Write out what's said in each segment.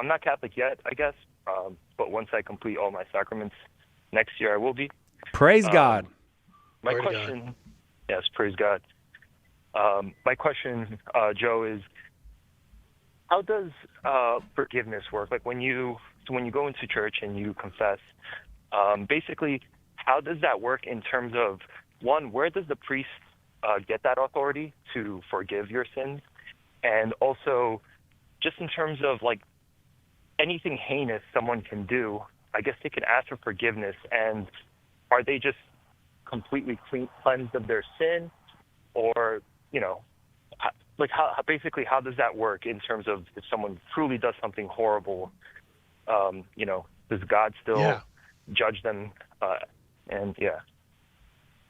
I'm not Catholic yet, I guess, but once I complete all my sacraments next year, I will be. Praise God. My Glory to question, yes, praise God. My question, Joe, is how does forgiveness work? Like when you go into church and you confess, basically, how does that work in terms of, one, where does the priest get that authority to forgive your sins? And also, just in terms of like anything heinous someone can do, I guess they can ask for forgiveness. And are they just completely cleansed of their sin? Or, like how does that work in terms of if someone truly does something horrible, does God still judge them?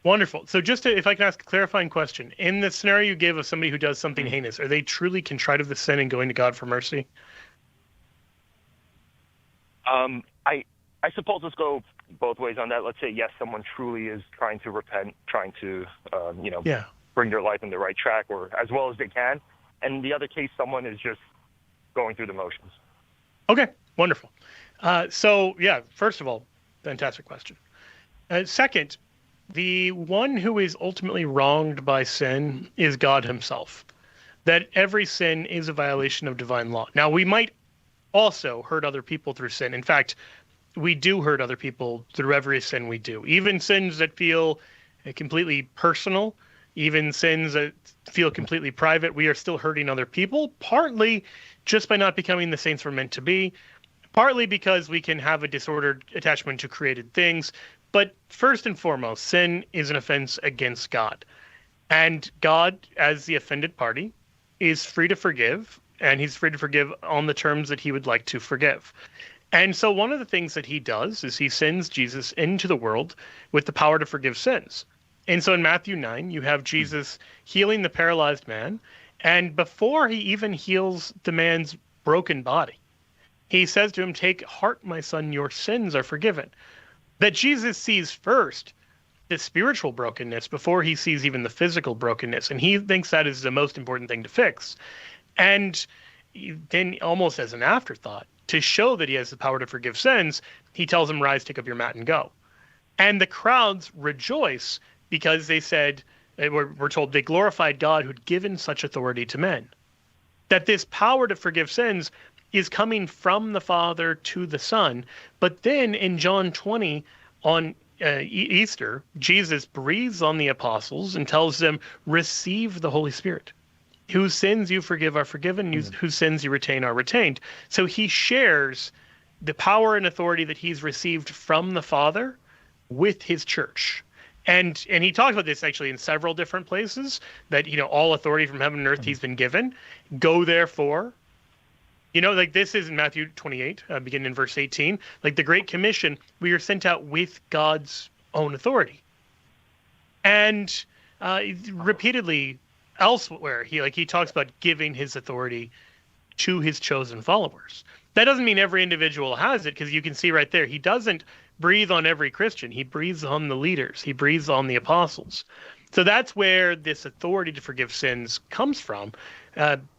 Wonderful. So if I can ask a clarifying question. In the scenario you gave of somebody who does something heinous, are they truly contrite of the sin and going to God for mercy? I suppose let's go both ways on that. Let's say, yes, someone truly is trying to repent, trying to, bring their life in the right track or as well as they can. And in the other case, someone is just going through the motions. Okay, wonderful. First of all, fantastic question. Second, the one who is ultimately wronged by sin is God himself. That every sin is a violation of divine law. Now, we might also hurt other people through sin. In fact, we do hurt other people through every sin we do. Even sins that feel completely personal, even sins that feel completely private, we are still hurting other people, partly just by not becoming the saints we're meant to be, partly because we can have a disordered attachment to created things. But first and foremost, sin is an offense against God. And God, as the offended party, is free to forgive, and he's free to forgive on the terms that he would like to forgive. And so one of the things that he does is he sends Jesus into the world with the power to forgive sins. And so in Matthew 9, you have Jesus healing the paralyzed man. And before he even heals the man's broken body, he says to him, "Take heart, my son, your sins are forgiven." That Jesus sees first the spiritual brokenness before he sees even the physical brokenness. And he thinks that is the most important thing to fix. And then almost as an afterthought, to show that he has the power to forgive sins, he tells him, "Rise, take up your mat and go." And the crowds rejoice because they said, we're told they glorified God who'd given such authority to men. That this power to forgive sins is coming from the Father to the Son. But then in John 20, on Easter, Jesus breathes on the apostles and tells them, "Receive the Holy Spirit. Whose sins you forgive are forgiven, whose sins you retain are retained." So he shares the power and authority that he's received from the Father with his church. And he talks about this actually in several different places, that, all authority from heaven and earth he's been given. Go therefore. Like this is in Matthew 28, beginning in verse 18. Like the Great Commission, we are sent out with God's own authority. And repeatedly elsewhere, he talks about giving his authority to his chosen followers. That doesn't mean every individual has it, because you can see right there, he doesn't breathe on every Christian. He breathes on the leaders. He breathes on the apostles. So that's where this authority to forgive sins comes from.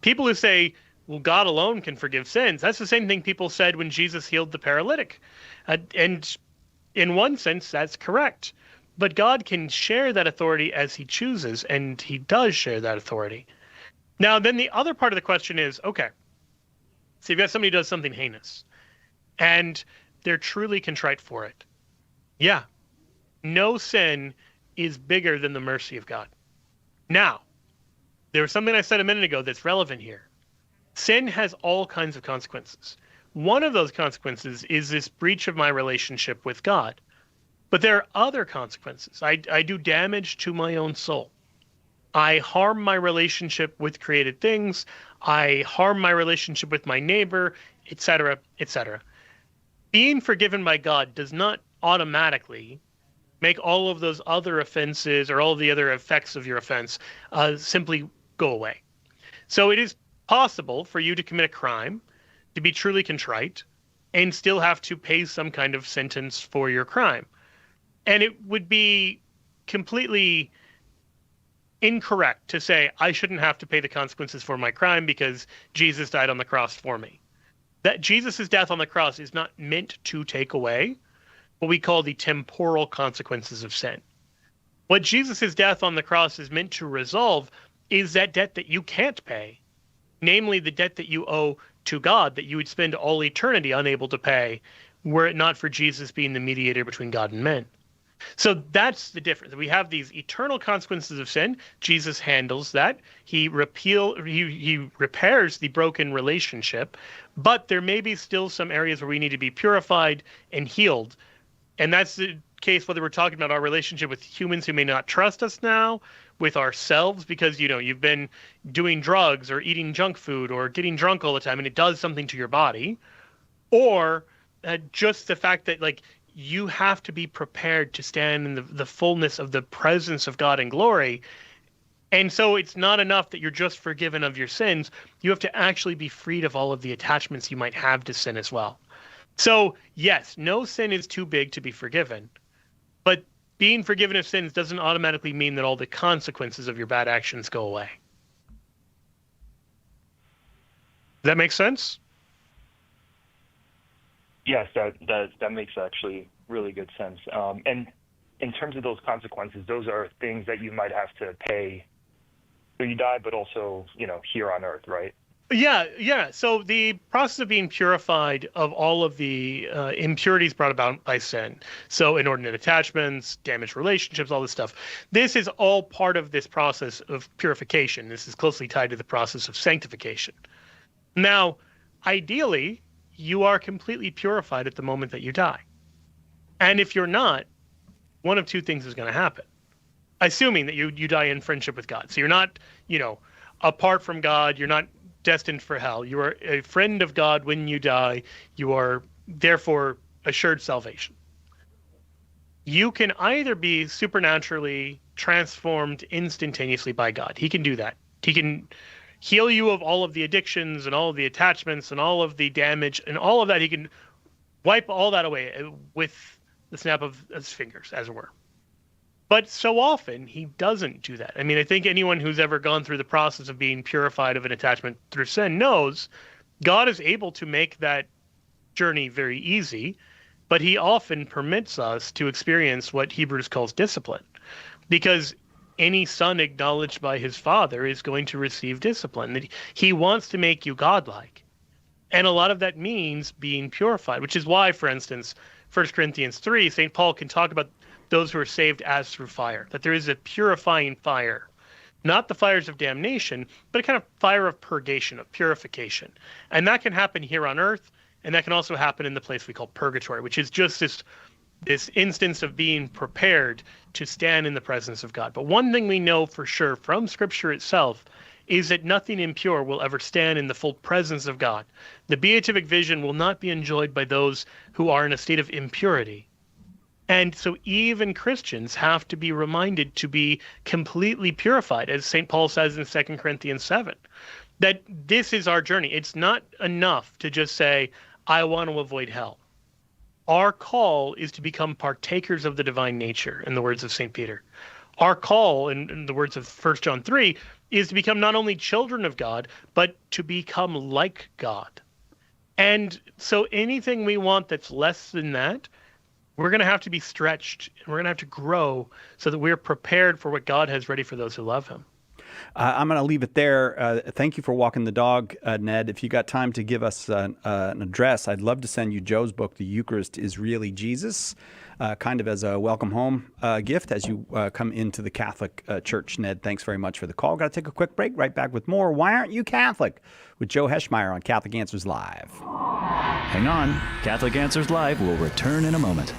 People who say, well, God alone can forgive sins, that's the same thing people said when Jesus healed the paralytic. And in one sense, that's correct. But God can share that authority as he chooses, and he does share that authority. Now, then the other part of the question is, okay, so you've got somebody who does something heinous, and they're truly contrite for it. Yeah, no sin is bigger than the mercy of God. Now, there was something I said a minute ago that's relevant here. Sin has all kinds of consequences. One of those consequences is this breach of my relationship with God. But there are other consequences. I do damage to my own soul. I harm my relationship with created things. I harm my relationship with my neighbor, etc., etc. Being forgiven by God does not automatically make all of those other offenses or all of the other effects of your offense simply go away. So it is possible for you to commit a crime, to be truly contrite, and still have to pay some kind of sentence for your crime. And it would be completely incorrect to say, I shouldn't have to pay the consequences for my crime because Jesus died on the cross for me. That Jesus' death on the cross is not meant to take away what we call the temporal consequences of sin. What Jesus' death on the cross is meant to resolve is that debt that you can't pay, namely the debt that you owe to God that you would spend all eternity unable to pay were it not for Jesus being the mediator between God and men. So that's the difference. We have these eternal consequences of sin. Jesus handles that. He repairs the broken relationship, but there may be still some areas where we need to be purified and healed. And that's the case whether we're talking about our relationship with humans who may not trust us now, with ourselves because, you've been doing drugs or eating junk food or getting drunk all the time and it does something to your body, or just the fact that, like, you have to be prepared to stand in the fullness of the presence of God in glory. And so it's not enough that you're just forgiven of your sins. You have to actually be freed of all of the attachments you might have to sin as well. So, yes, no sin is too big to be forgiven. But being forgiven of sins doesn't automatically mean that all the consequences of your bad actions go away. Does that make sense? Yes, that makes actually really good sense. And in terms of those consequences, those are things that you might have to pay when you die, but also, here on earth, right? Yeah. So the process of being purified of all of the impurities brought about by sin, so inordinate attachments, damaged relationships, all this stuff, this is all part of this process of purification. This is closely tied to the process of sanctification. Now, ideally, you are completely purified at the moment that you die. And if you're not, one of two things is going to happen, assuming that you die in friendship with God. So you're not, apart from God, you're not destined for hell. You are a friend of God when you die. You are therefore assured salvation. You can either be supernaturally transformed instantaneously by God. He can do that. He can heal you of all of the addictions and all of the attachments and all of the damage and all of that. He can wipe all that away with the snap of his fingers, as it were. But so often he doesn't do that. I mean, I think anyone who's ever gone through the process of being purified of an attachment through sin knows God is able to make that journey very easy, but he often permits us to experience what Hebrews calls discipline, because any son acknowledged by his father is going to receive discipline. He wants to make you godlike. And a lot of that means being purified, which is why, for instance, 1 Corinthians 3, St. Paul can talk about those who are saved as through fire, that there is a purifying fire, not the fires of damnation, but a kind of fire of purgation, of purification. And that can happen here on earth, and that can also happen in the place we call purgatory, which is just this instance of being prepared to stand in the presence of God. But one thing we know for sure from Scripture itself is that nothing impure will ever stand in the full presence of God. The beatific vision will not be enjoyed by those who are in a state of impurity. And so even Christians have to be reminded to be completely purified, as St. Paul says in 2 Corinthians 7, that this is our journey. It's not enough to just say, I want to avoid hell. Our call is to become partakers of the divine nature, in the words of St. Peter. Our call, in the words of 1 John 3, is to become not only children of God, but to become like God. And so anything we want that's less than that, we're going to have to be stretched, and we're going to have to grow so that we're prepared for what God has ready for those who love him. I'm going to leave it there. Thank you for walking the dog, Ned. If you got time to give us an address, I'd love to send you Joe's book, The Eucharist is Really Jesus, kind of as a welcome home gift as you come into the Catholic Church. Ned, thanks very much for the call. Got to take a quick break. Right back with more Why Aren't You Catholic? With Joe Heschmeyer on Catholic Answers Live. Hang on. Catholic Answers Live will return in a moment.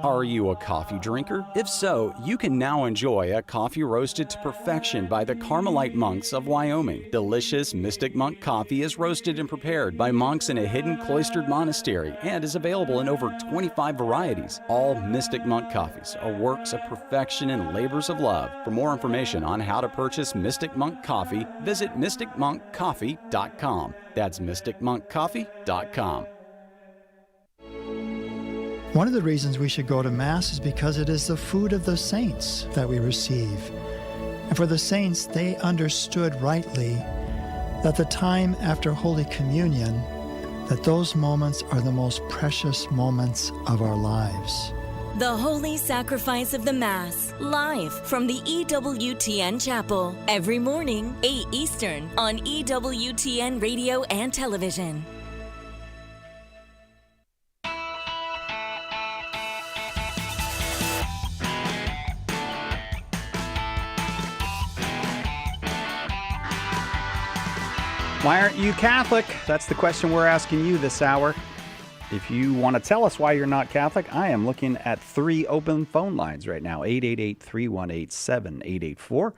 Are you a coffee drinker? If so, you can now enjoy a coffee roasted to perfection by the Carmelite monks of Wyoming. Delicious Mystic Monk coffee is roasted and prepared by monks in a hidden cloistered monastery and is available in over 25 varieties. All Mystic Monk coffees are works of perfection and labors of love. For more information on how to purchase Mystic Monk coffee, visit mysticmonkcoffee.com. That's mysticmonkcoffee.com. One of the reasons we should go to Mass is because it is the food of the saints that we receive. And for the saints, they understood rightly that the time after Holy Communion that those moments are the most precious moments of our lives. The Holy Sacrifice of the Mass, live from the EWTN Chapel, every morning, 8 Eastern, on EWTN Radio and Television. Why aren't you Catholic? That's the question we're asking you this hour. If you want to tell us why you're not Catholic, I am looking at 3 open phone lines right now, 888-318-7884.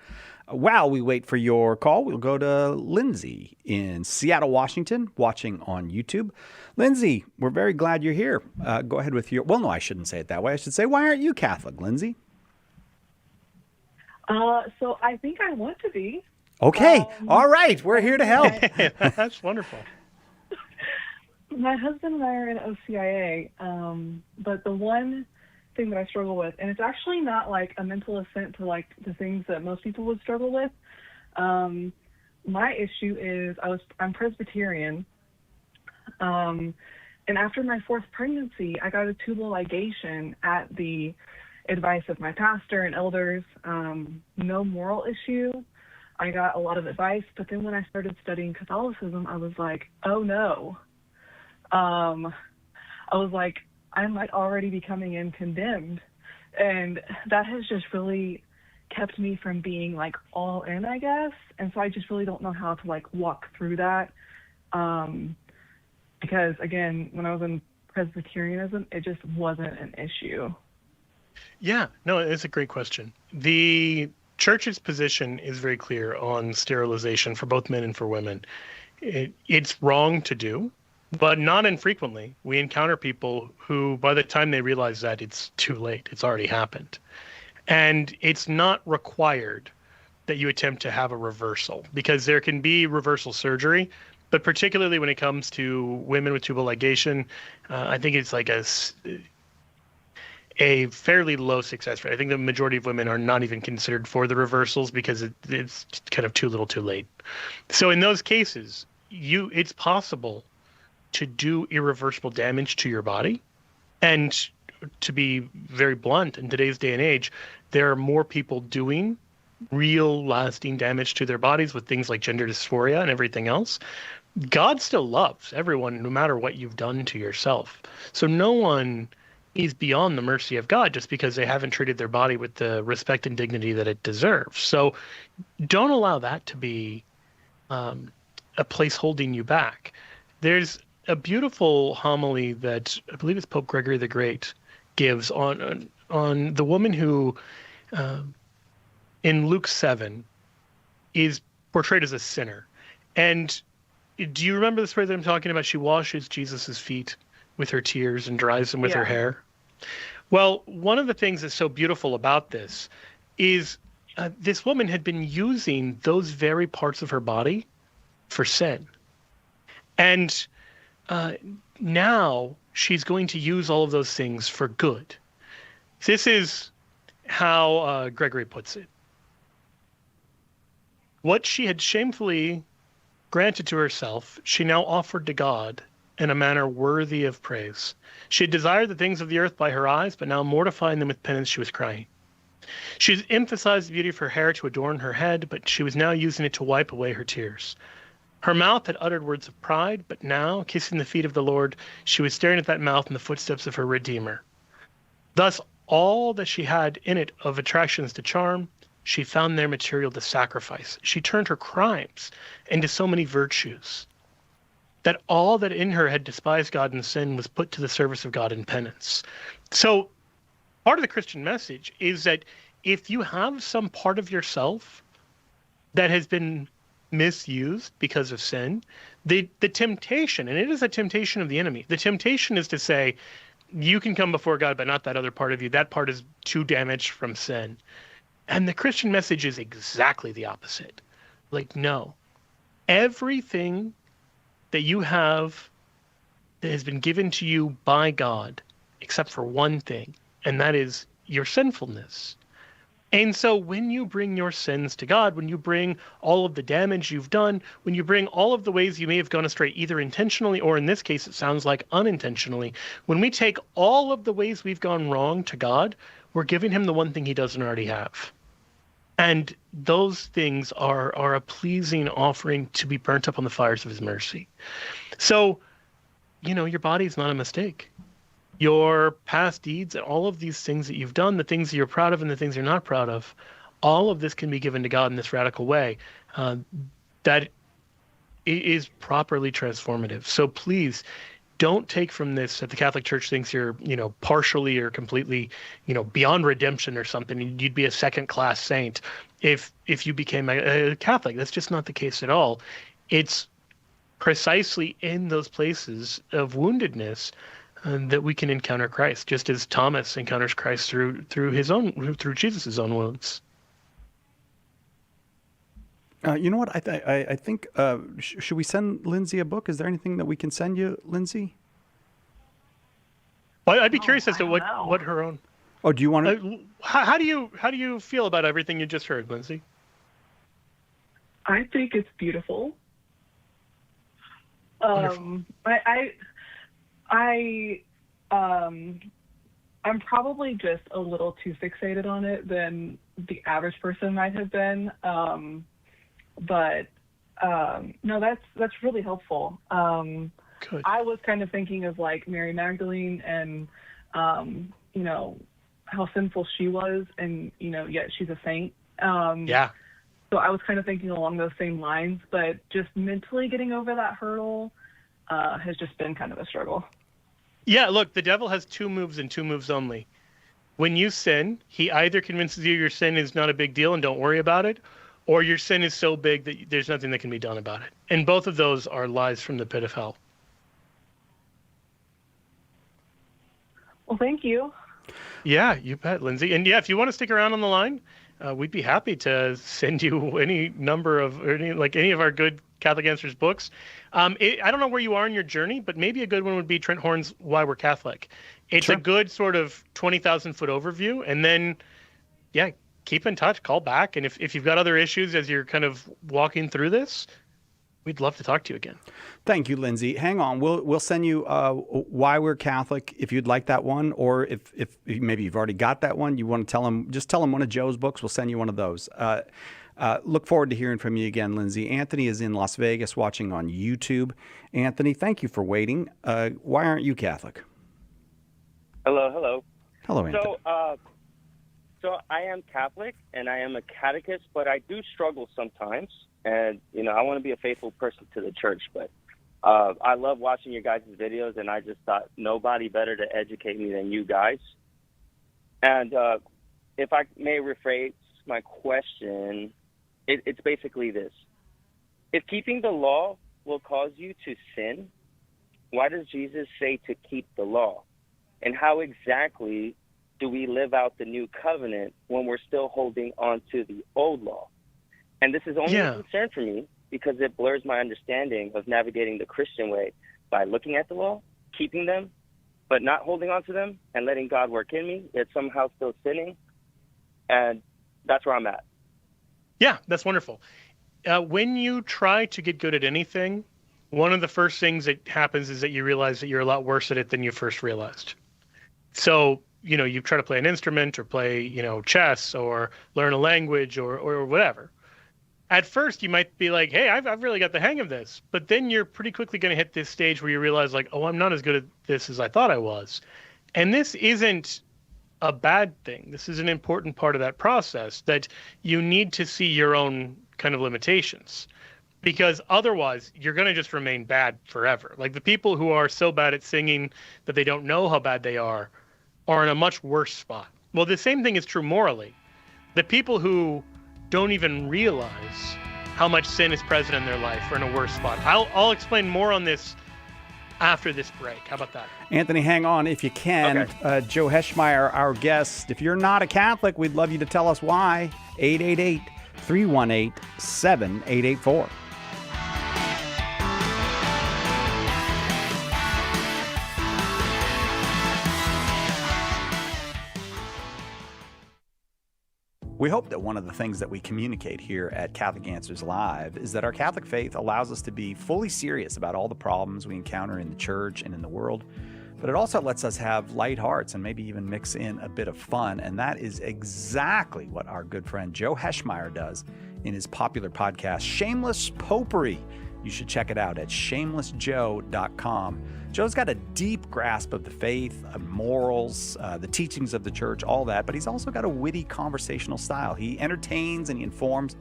While we wait for your call, we'll go to Lindsay in Seattle, Washington, watching on YouTube. Lindsay, we're very glad you're here. Go ahead with your... Well, no, I shouldn't say it that way. I should say, why aren't you Catholic, Lindsay? So I think I want to be. Okay. All right. We're here to help. That's wonderful. My husband and I are in OCIA, but the one thing that I struggle with, and it's actually not like a mental assent to like the things that most people would struggle with. My issue is I'm Presbyterian, and after my 4th pregnancy, I got a tubal ligation at the advice of my pastor and elders. No moral issue. I got a lot of advice, but then when I started studying Catholicism, I was like, oh no. I was like, I might already be coming in condemned. And that has just really kept me from being like all in, I guess. And so I just really don't know how to like walk through that. Because again, when I was in Presbyterianism, it just wasn't an issue. Yeah, no, it's a great question. The Church's position is very clear on sterilization for both men and for women. It's wrong to do. But not infrequently, we encounter people who, by the time they realize that, it's too late. It's already happened. And it's not required that you attempt to have a reversal, because there can be reversal surgery. But particularly when it comes to women with tubal ligation, I think it's like a fairly low success rate. I think the majority of women are not even considered for the reversals because it's kind of too little too late. So in those cases, it's possible to do irreversible damage to your body. And to be very blunt, in today's day and age, there are more people doing real lasting damage to their bodies with things like gender dysphoria and everything else. God still loves everyone, no matter what you've done to yourself. So no one is beyond the mercy of God just because they haven't treated their body with the respect and dignity that it deserves. So don't allow that to be a place holding you back. There's a beautiful homily that I believe it's Pope Gregory the Great gives on the woman who, in Luke 7, is portrayed as a sinner. And do you remember the story that I'm talking about? She washes Jesus's feet with her tears and dries them with her hair. Well, one of the things that's so beautiful about this is this woman had been using those very parts of her body for sin. And now she's going to use all of those things for good. This is how Gregory puts it. What she had shamefully granted to herself, she now offered to God in a manner worthy of praise. She had desired the things of the earth by her eyes, but now mortifying them with penance, she was crying. She had emphasized the beauty of her hair to adorn her head, but she was now using it to wipe away her tears. Her mouth had uttered words of pride, but now, kissing the feet of the Lord, she was staring at that mouth in the footsteps of her Redeemer. Thus, all that she had in it of attractions to charm, she found there material to sacrifice. She turned her crimes into so many virtues, that all that in her had despised God and sin was put to the service of God in penance. So, part of the Christian message is that if you have some part of yourself that has been misused because of sin, the temptation, and it is a temptation of the enemy, the temptation is to say, you can come before God, but not that other part of you. That part is too damaged from sin. And the Christian message is exactly the opposite. Like, no. Everything that you have that has been given to you by God, except for one thing, and that is your sinfulness, And so when you bring your sins to God, when you bring all of the damage you've done, when you bring all of the ways you may have gone astray, either intentionally or in this case, it sounds like unintentionally, when we take all of the ways we've gone wrong to God, we're giving him the one thing he doesn't already have. And those things are a pleasing offering to be burnt up on the fires of his mercy. So, your body's not a mistake. Your past deeds and all of these things that you've done, the things that you're proud of and the things you're not proud of, all of this can be given to God in this radical way that is properly transformative. So please don't take from this that the Catholic Church thinks you're, partially or completely, beyond redemption or something. You'd be a second-class saint if you became a Catholic. That's just not the case at all. It's precisely in those places of woundedness that we can encounter Christ, just as Thomas encounters Christ through Jesus' own wounds. You know what? I think should we send Lindsay a book? Is there anything that we can send you, Lindsay? Well, I'd be curious as to what her own. Oh, do you want to? How do you feel about everything you just heard, Lindsay? I think it's beautiful. Wonderful. I'm probably just a little too fixated on it than the average person might have been. But no, that's really helpful. Good. I was kind of thinking of like Mary Magdalene and, how sinful she was, and, yet she's a saint. Yeah. So I was kind of thinking along those same lines, but just mentally getting over that hurdle has just been kind of a struggle. Yeah, look, the devil has two moves and two moves only. When you sin, he either convinces you your sin is not a big deal and don't worry about it, or your sin is so big that there's nothing that can be done about it. And both of those are lies from the pit of hell. Well, thank you. Yeah, you bet, Lindsay. And yeah, if you want to stick around on the line, we'd be happy to send you any number of any of our good Catholic Answers books. I don't know where you are in your journey, but maybe a good one would be Trent Horn's Why We're Catholic. It's a good sort of 20,000 foot overview. And then, yeah, keep in touch, call back. And if you've got other issues as you're kind of walking through this, we'd love to talk to you again. Thank you, Lindsay. Hang on. We'll send you Why We're Catholic if you'd like that one, or if maybe you've already got that one, you want to tell them one of Joe's books. We'll send you one of those. Look forward to hearing from you again, Lindsay. Anthony is in Las Vegas watching on YouTube. Anthony, thank you for waiting. Why aren't you Catholic? Hello. Hello, Anthony. So I am Catholic and I am a catechist, but I do struggle sometimes. And, I want to be a faithful person to the church, but I love watching your guys' videos, and I just thought nobody better to educate me than you guys. And if I may rephrase my question, it's basically this. If keeping the law will cause you to sin, why does Jesus say to keep the law? And how exactly do we live out the new covenant when we're still holding on to the old law? And this is only a concern for me because it blurs my understanding of navigating the Christian way by looking at the law, keeping them, but not holding on to them and letting God work in me, yet somehow still sinning. And that's where I'm at. Yeah, that's wonderful. When you try to get good at anything, one of the first things that happens is that you realize that you're a lot worse at it than you first realized. So, you try to play an instrument or play, chess or learn a language or whatever. At first, you might be like, hey, I've really got the hang of this. But then you're pretty quickly going to hit this stage where you realize, like, oh, I'm not as good at this as I thought I was. And this isn't a bad thing. This is an important part of that process, that you need to see your own kind of limitations. Because otherwise, you're going to just remain bad forever. Like the people who are so bad at singing that they don't know how bad they are in a much worse spot. Well, the same thing is true morally. The people who don't even realize how much sin is present in their life are in a worse spot. I'll explain more on this after this break. How about that? Anthony, hang on if you can. Okay. Joe Heschmeyer, our guest. If you're not a Catholic, we'd love you to tell us why. 888-318-7884. We hope that one of the things that we communicate here at Catholic Answers Live is that our Catholic faith allows us to be fully serious about all the problems we encounter in the church and in the world, but it also lets us have light hearts and maybe even mix in a bit of fun, and that is exactly what our good friend Joe Heschmeyer does in his popular podcast, Shameless Popery. You should check it out at shamelessjoe.com. Joe's got a deep grasp of the faith, morals, the teachings of the church, all that, but he's also got a witty conversational style. He entertains and he informs,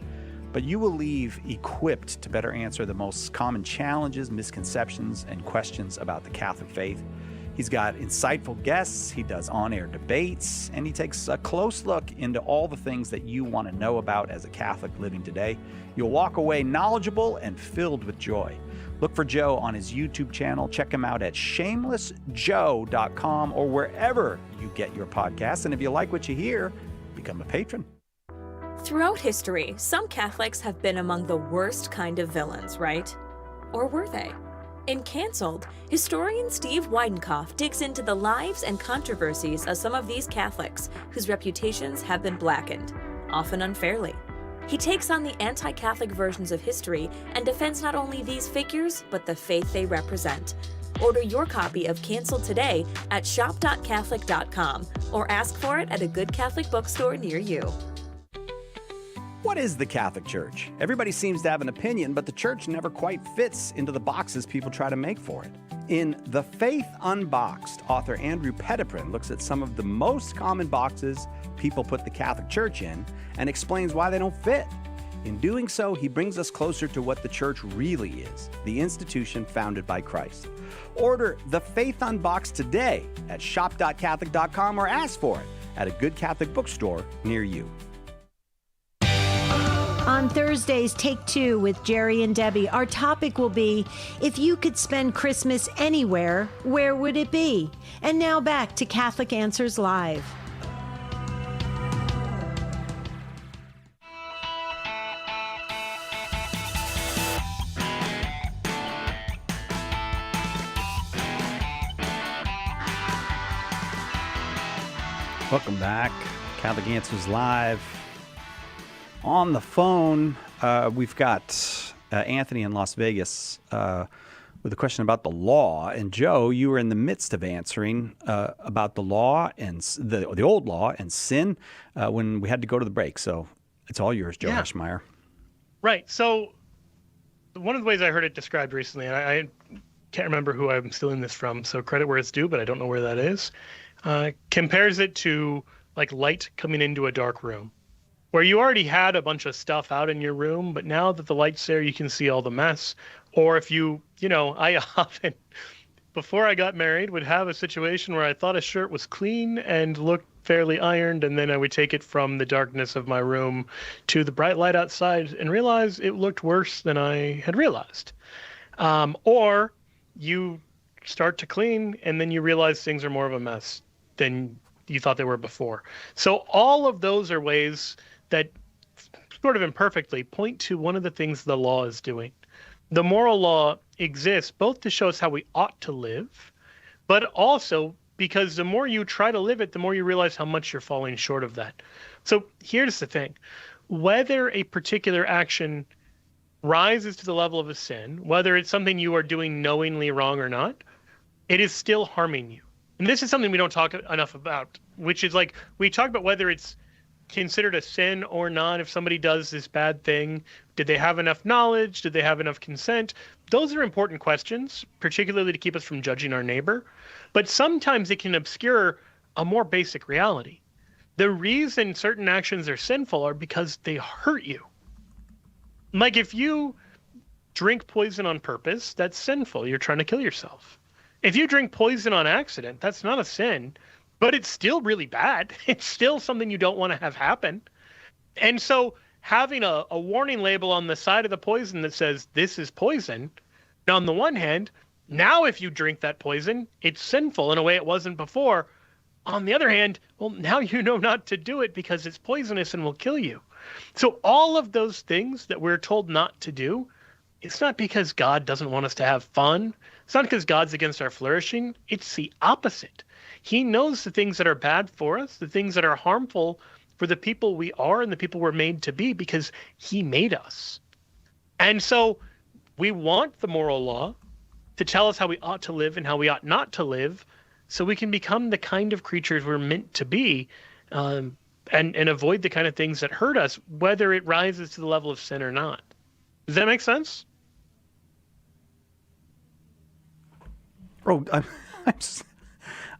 but you will leave equipped to better answer the most common challenges, misconceptions, and questions about the Catholic faith. He's got insightful guests, he does on-air debates, and he takes a close look into all the things that you want to know about as a Catholic living today. You'll walk away knowledgeable and filled with joy. Look for Joe on his YouTube channel. Check him out at shamelessjoe.com or wherever you get your podcasts. And if you like what you hear, become a patron. Throughout history, some Catholics have been among the worst kind of villains, right? Or were they? In Cancelled, historian Steve Weidenkopf digs into the lives and controversies of some of these Catholics whose reputations have been blackened, often unfairly. He takes on the anti-Catholic versions of history and defends not only these figures, but the faith they represent. Order your copy of Cancelled today at shop.catholic.com or ask for it at a good Catholic bookstore near you. What is the Catholic Church? Everybody seems to have an opinion, but the church never quite fits into the boxes people try to make for it. In The Faith Unboxed, author Andrew Petiprin looks at some of the most common boxes people put the Catholic Church in and explains why they don't fit. In doing so, he brings us closer to what the church really is, the institution founded by Christ. Order The Faith Unboxed today at shop.catholic.com or ask for it at a good Catholic bookstore near you. On Thursday's Take Two with Jerry and Debbie, our topic will be, if you could spend Christmas anywhere, where would it be? And now back to Catholic Answers Live. Welcome back. Catholic Answers Live. On the phone, we've got Anthony in Las Vegas with a question about the law. And Joe, you were in the midst of answering about the law and the old law and sin when we had to go to the break. So it's all yours, Joe Heschmeyer. Right. So one of the ways I heard it described recently, and I can't remember who I'm stealing this from, so credit where it's due, but I don't know where that is, compares it to like light coming into a dark room, where you already had a bunch of stuff out in your room, but now that the light's there, you can see all the mess. Or if I often, before I got married, would have a situation where I thought a shirt was clean and looked fairly ironed, and then I would take it from the darkness of my room to the bright light outside and realize it looked worse than I had realized. Or you start to clean, and then you realize things are more of a mess than you thought they were before. So all of those are ways that sort of imperfectly point to one of the things the law is doing. The moral law exists both to show us how we ought to live, but also because the more you try to live it, the more you realize how much you're falling short of that. So here's the thing. Whether a particular action rises to the level of a sin, whether it's something you are doing knowingly wrong or not, it is still harming you. And this is something we don't talk enough about, which is like, we talk about whether it's considered a sin or not. If somebody does this bad thing, did they have enough knowledge? Did they have enough consent? Those are important questions, particularly to keep us from judging our neighbor. But sometimes it can obscure a more basic reality. The reason certain actions are sinful are because they hurt you. Like if you drink poison on purpose, that's sinful. You're trying to kill yourself. If you drink poison on accident, that's not a sin. But it's still really bad. It's still something you don't want to have happen. And so having a warning label on the side of the poison that says, this is poison, on the one hand, now if you drink that poison, it's sinful in a way it wasn't before. On the other hand, well, now you know not to do it because it's poisonous and will kill you. So all of those things that we're told not to do, it's not because God doesn't want us to have fun. It's not because God's against our flourishing. It's the opposite. He knows the things that are bad for us, the things that are harmful, for the people we are and the people we're made to be because he made us. And so we want the moral law to tell us how we ought to live and how we ought not to live so we can become the kind of creatures we're meant to be, and avoid the kind of things that hurt us, whether it rises to the level of sin or not. Does that make sense? Oh,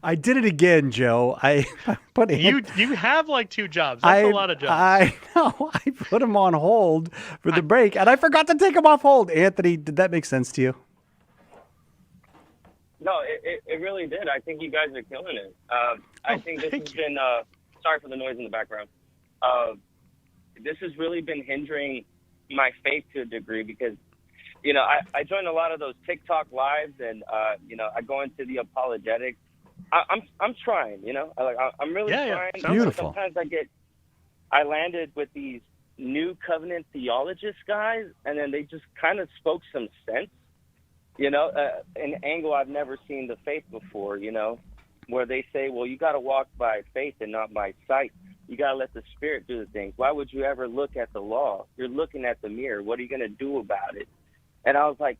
I did it again, Joe. I put you have like 2 jobs. That's a lot of jobs. I know. I put them on hold for the break, and I forgot to take them off hold. Anthony, did that make sense to you? No, it really did. I think you guys are killing it. I think this has been, sorry for the noise in the background. This has really been hindering my faith to a degree because, you know, I join a lot of those TikTok lives and, you know, I go into the apologetics. I'm trying, you know, I'm really trying. Yeah. Beautiful. Sometimes I landed with these new covenant theologists guys, and then they just kind of spoke some sense, you know, an angle I've never seen the faith before, you know, where they say, well, you got to walk by faith and not by sight. You got to let the Spirit do the things. Why would you ever look at the law? You're looking at the mirror. What are you going to do about it? And I was like,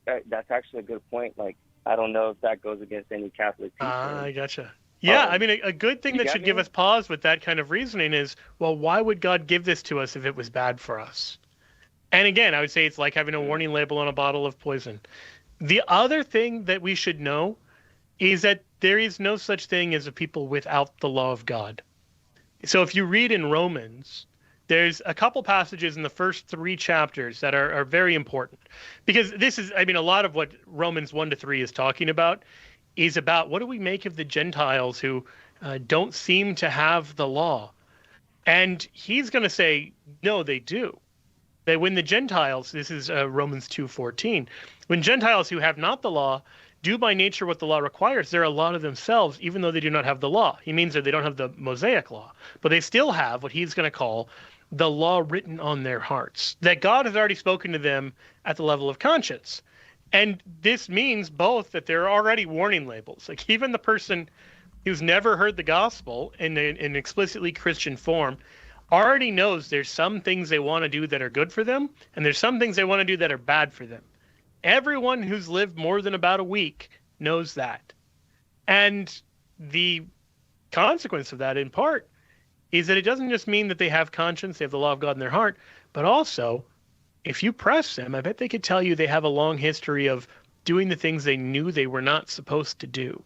that's actually a good point. Like, I don't know if that goes against any Catholic teaching. I gotcha. Yeah, I mean, a good thing that should give us pause with that kind of reasoning is, well, why would God give this to us if it was bad for us? And again, I would say it's like having a warning label on a bottle of poison. The other thing that we should know is that there is no such thing as a people without the law of God. So if you read in Romans, there's a couple passages in the first 3 chapters that are very important. Because this is, I mean, a lot of what Romans 1-3 is talking about is about what do we make of the Gentiles who don't seem to have the law? And he's going to say, no, they do. That when the Gentiles, this is Romans 2:14, when Gentiles who have not the law do by nature what the law requires, they're a lot of themselves, even though they do not have the law. He means that they don't have the Mosaic law, but they still have what he's going to call the law written on their hearts, that God has already spoken to them at the level of conscience. And this means both that there are already warning labels. Like even the person who's never heard the gospel in an explicitly Christian form already knows there's some things they want to do that are good for them, and there's some things they want to do that are bad for them. Everyone who's lived more than about a week knows that. And the consequence of that, in part, is that it doesn't just mean that they have conscience, they have the law of God in their heart, but also, if you press them, I bet they could tell you they have a long history of doing the things they knew they were not supposed to do.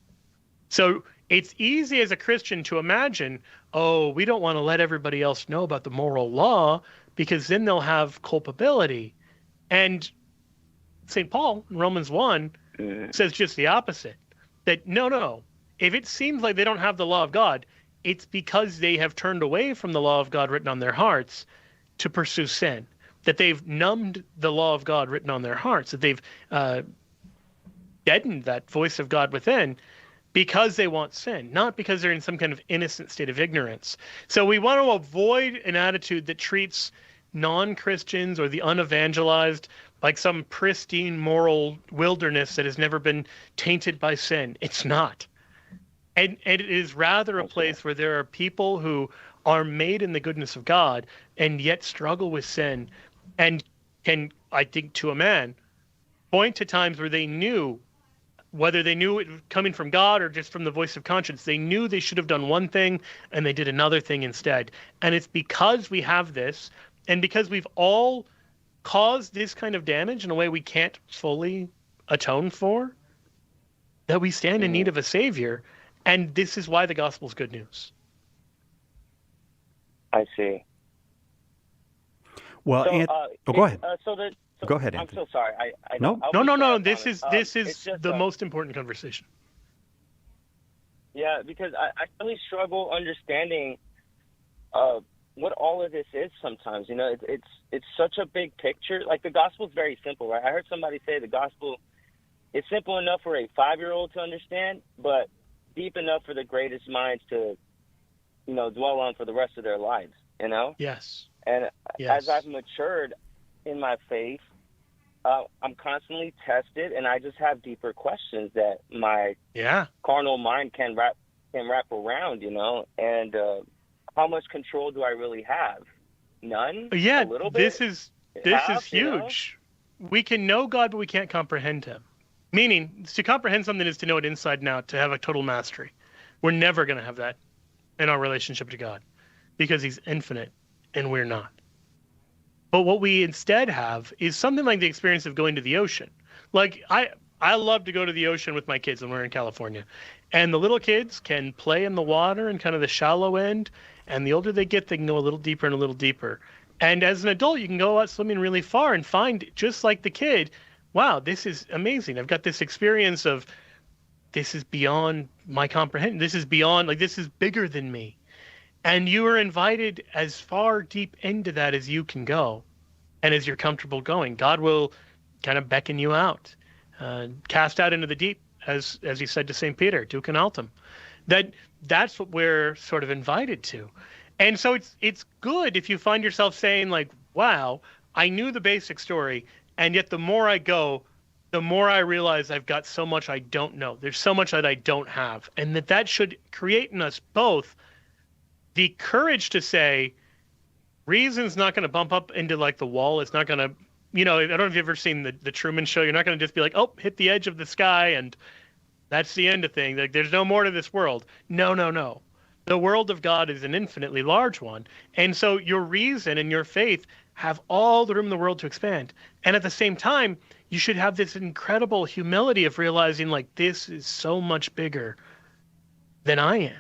So it's easy as a Christian to imagine, oh, we don't want to let everybody else know about the moral law because then they'll have culpability. And St. Paul in Romans 1 says just the opposite, that no, if it seems like they don't have the law of God, it's because they have turned away from the law of God written on their hearts to pursue sin, that they've numbed the law of God written on their hearts, that they've deadened that voice of God within because they want sin, not because they're in some kind of innocent state of ignorance. So we want to avoid an attitude that treats non-Christians or the unevangelized like some pristine moral wilderness that has never been tainted by sin. It's not. And it is rather a place where there are people who are made in the goodness of God and yet struggle with sin and can, I think to a man, point to times where they knew, whether they knew it coming from God or just from the voice of conscience, they knew they should have done one thing and they did another thing instead. And it's because we have this and because we've all caused this kind of damage in a way we can't fully atone for that we stand in need of a savior. And this is why the gospel is good news. I see. Well, so, go ahead. Go ahead, I'm Anthony. so sorry. No. This is the most important conversation. Yeah, because I really struggle understanding what all of this is sometimes. You know, it's such a big picture. Like the gospel is very simple, right? I heard somebody say the gospel is simple enough for a 5-year-old to understand, but deep enough for the greatest minds to, you know, dwell on for the rest of their lives, you know? Yes. And as I've matured in my faith, I'm constantly tested, and I just have deeper questions that my carnal mind can wrap around, you know? And how much control do I really have? None? Yeah, A little bit? this is huge. We can know God, but we can't comprehend him. Meaning, to comprehend something is to know it inside and out, to have a total mastery. We're never going to have that in our relationship to God because he's infinite and we're not. But what we instead have is something like the experience of going to the ocean. Like, I love to go to the ocean with my kids when we're in California. And the little kids can play in the water and kind of the shallow end. And the older they get, they can go a little deeper and a little deeper. And as an adult, you can go out swimming really far and find, just like the kid, wow, this is amazing. I've got this experience of this is beyond my comprehension. This is beyond, like, this is bigger than me. And you are invited as far deep into that as you can go and as you're comfortable going. God will kind of beckon you out, cast out into the deep, as he said to St. Peter, Duc in altum. That's what we're sort of invited to. And so it's good if you find yourself saying, like, wow, I knew the basic story, and yet the more I go, the more I realize I've got so much I don't know. There's so much that I don't have. And that should create in us both the courage to say, reason's not going to bump up into, like, the wall. It's not going to, I don't know if you've ever seen the Truman Show. You're not going to just be like, oh, hit the edge of the sky, and that's the end of things. Like, there's no more to this world. No. The world of God is an infinitely large one. And so your reason and your faith have all the room in the world to expand. And at the same time, you should have this incredible humility of realizing, like, this is so much bigger than I am.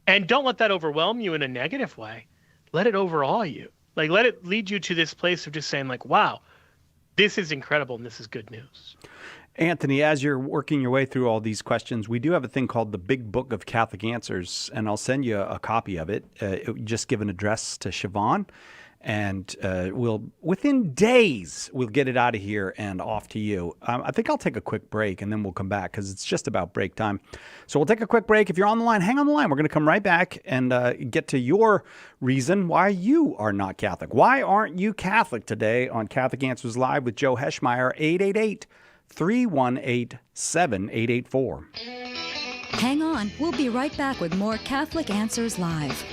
And don't let that overwhelm you in a negative way. Let it overawe you. Like, let it lead you to this place of just saying, like, wow, this is incredible and this is good news. Anthony, as you're working your way through all these questions, we do have a thing called the Big Book of Catholic Answers, and I'll send you a copy of it. Just give an address to Siobhan, and within days, we'll get it out of here and off to you. I think I'll take a quick break, and then we'll come back, because it's just about break time. So we'll take a quick break. If you're on the line, hang on the line. We're going to come right back and get to your reason why you are not Catholic. Why aren't you Catholic today on Catholic Answers Live with Joe Heschmeyer, 888-318-7884. Hang on. We'll be right back with more Catholic Answers Live.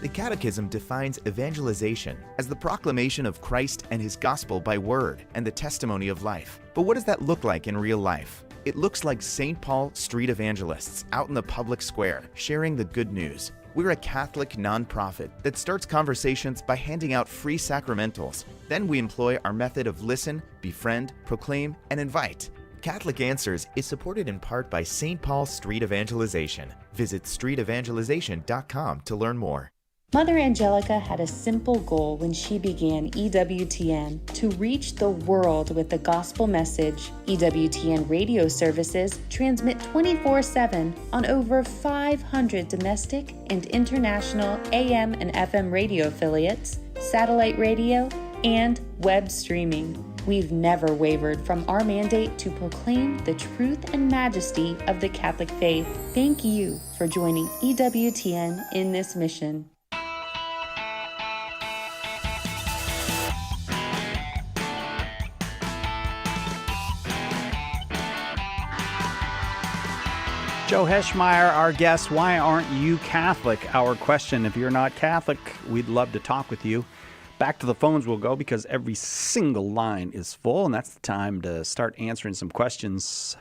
The Catechism defines evangelization as the proclamation of Christ and his gospel by word and the testimony of life. But what does that look like in real life? It looks like St. Paul street evangelists out in the public square sharing the good news. We're a Catholic nonprofit that starts conversations by handing out free sacramentals. Then we employ our method of listen, befriend, proclaim, and invite. Catholic Answers is supported in part by St. Paul Street Evangelization. Visit streetevangelization.com to learn more. Mother Angelica had a simple goal when she began EWTN: to reach the world with the gospel message. EWTN radio services transmit 24/7 on over 500 domestic and international AM and FM radio affiliates, satellite radio, and web streaming. We've never wavered from our mandate to proclaim the truth and majesty of the Catholic faith. Thank you for joining EWTN in this mission. Joe Heschmeyer, our guest. Why aren't you Catholic? Our question. If you're not Catholic, we'd love to talk with you. Back to the phones we'll go, because every single line is full, and that's the time to start answering some questions.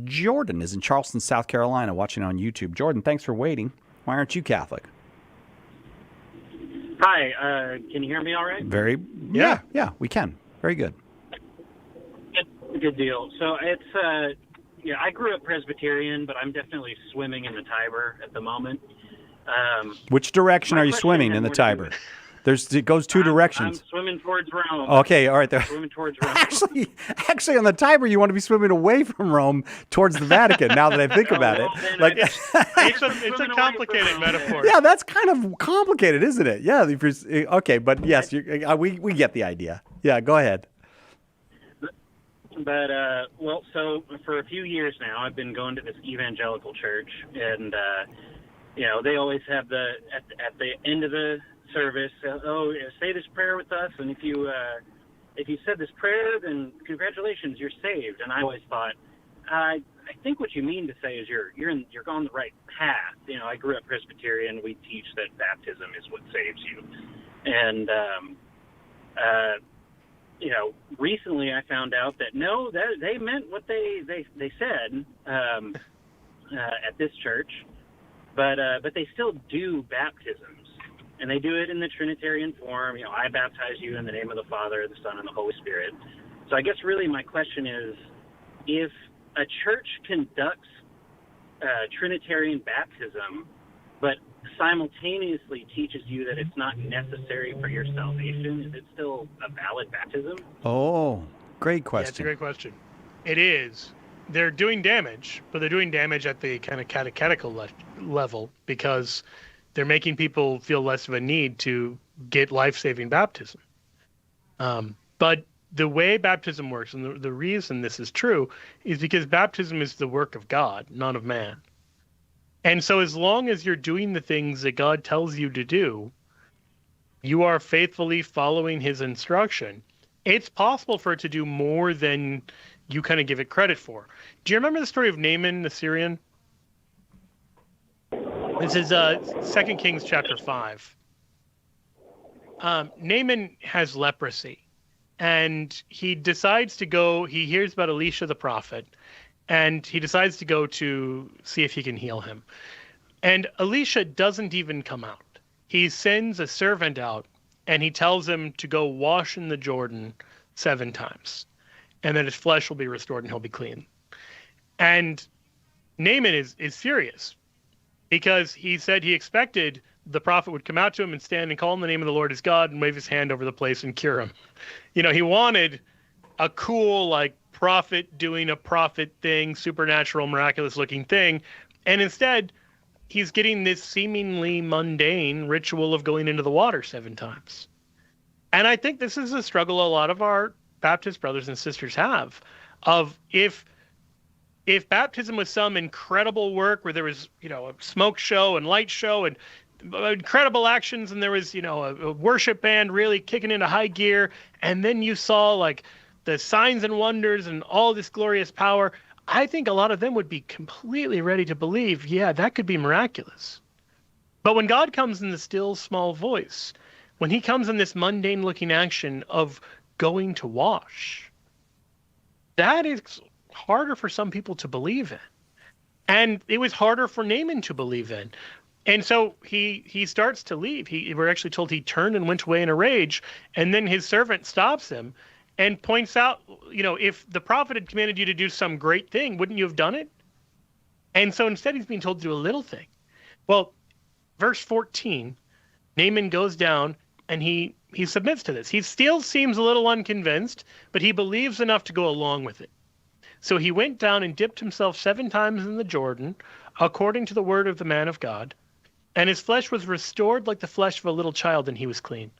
Jordan is in Charleston, South Carolina, watching on YouTube. Jordan, thanks for waiting. Why aren't you Catholic? Hi, can you hear me all right? Yeah, we can. Very good. Good deal. So it's, I grew up Presbyterian, but I'm definitely swimming in the Tiber at the moment. Which direction are you swimming in the Tiber? It goes two directions. I'm swimming towards Rome. Okay, all right. Swimming towards Rome. Actually, on the Tiber, you want to be swimming away from Rome towards the Vatican. Now that I think about it, it's a complicated metaphor. Yeah, that's kind of complicated, isn't it? Yeah. Okay, but yes, we get the idea. Yeah, go ahead. But so for a few years now, I've been going to this evangelical church, and they always have at the end of the service, say this prayer with us, and if you said this prayer, then congratulations, you're saved. And I always thought, I think what you mean to say is you're on the right path. You know, I grew up Presbyterian. We teach that baptism is what saves you, and you know, recently I found out that no, that they meant what they said at this church, but they still do baptisms, and they do it in the Trinitarian form. You know, I baptize you in the name of the Father, the Son, and the Holy Spirit. So I guess really my question is, if a church conducts Trinitarian baptism, but simultaneously teaches you that it's not necessary for your salvation, is it still a valid baptism? Oh, great question. Yeah, it's a great question. It is. They're doing damage, but they're doing damage at the kind of catechetical level because they're making people feel less of a need to get life-saving baptism. But the way baptism works, and the reason this is true, is because baptism is the work of God, not of man. And so as long as you're doing the things that God tells you to do, you are faithfully following his instruction. It's possible for it to do more than you kind of give it credit for. Do you remember the story of Naaman the Syrian? This is 2 Kings chapter 5. Naaman has leprosy, and he decides to go, he hears about Elisha the prophet, and he decides to go to see if he can heal him. And Elisha doesn't even come out. He sends a servant out, and he tells him to go wash in the Jordan 7 times, and then his flesh will be restored and he'll be clean. And Naaman is serious, because he said he expected the prophet would come out to him and stand and call him the name of the Lord his God and wave his hand over the place and cure him. You know, he wanted a cool, like, prophet doing a prophet thing, supernatural, miraculous looking thing. And instead, he's getting this seemingly mundane ritual of going into the water 7 times. And I think this is a struggle a lot of our Baptist brothers and sisters have, of if baptism was some incredible work where there was, you know, a smoke show and light show and incredible actions, and there was, you know, a worship band really kicking into high gear, and then you saw like the signs and wonders and all this glorious power, I think a lot of them would be completely ready to believe, yeah, that could be miraculous. But when God comes in the still small voice, when he comes in this mundane looking action of going to wash, that is harder for some people to believe in. And it was harder for Naaman to believe in. And so he starts to leave. We're actually told he turned and went away in a rage. And then his servant stops him and points out, you know, if the prophet had commanded you to do some great thing, wouldn't you have done it? And so instead he's being told to do a little thing. Well, verse 14, Naaman goes down and he submits to this. He still seems a little unconvinced, but he believes enough to go along with it. So he went down and dipped himself 7 times in the Jordan, according to the word of the man of God, and his flesh was restored like the flesh of a little child, and he was clean.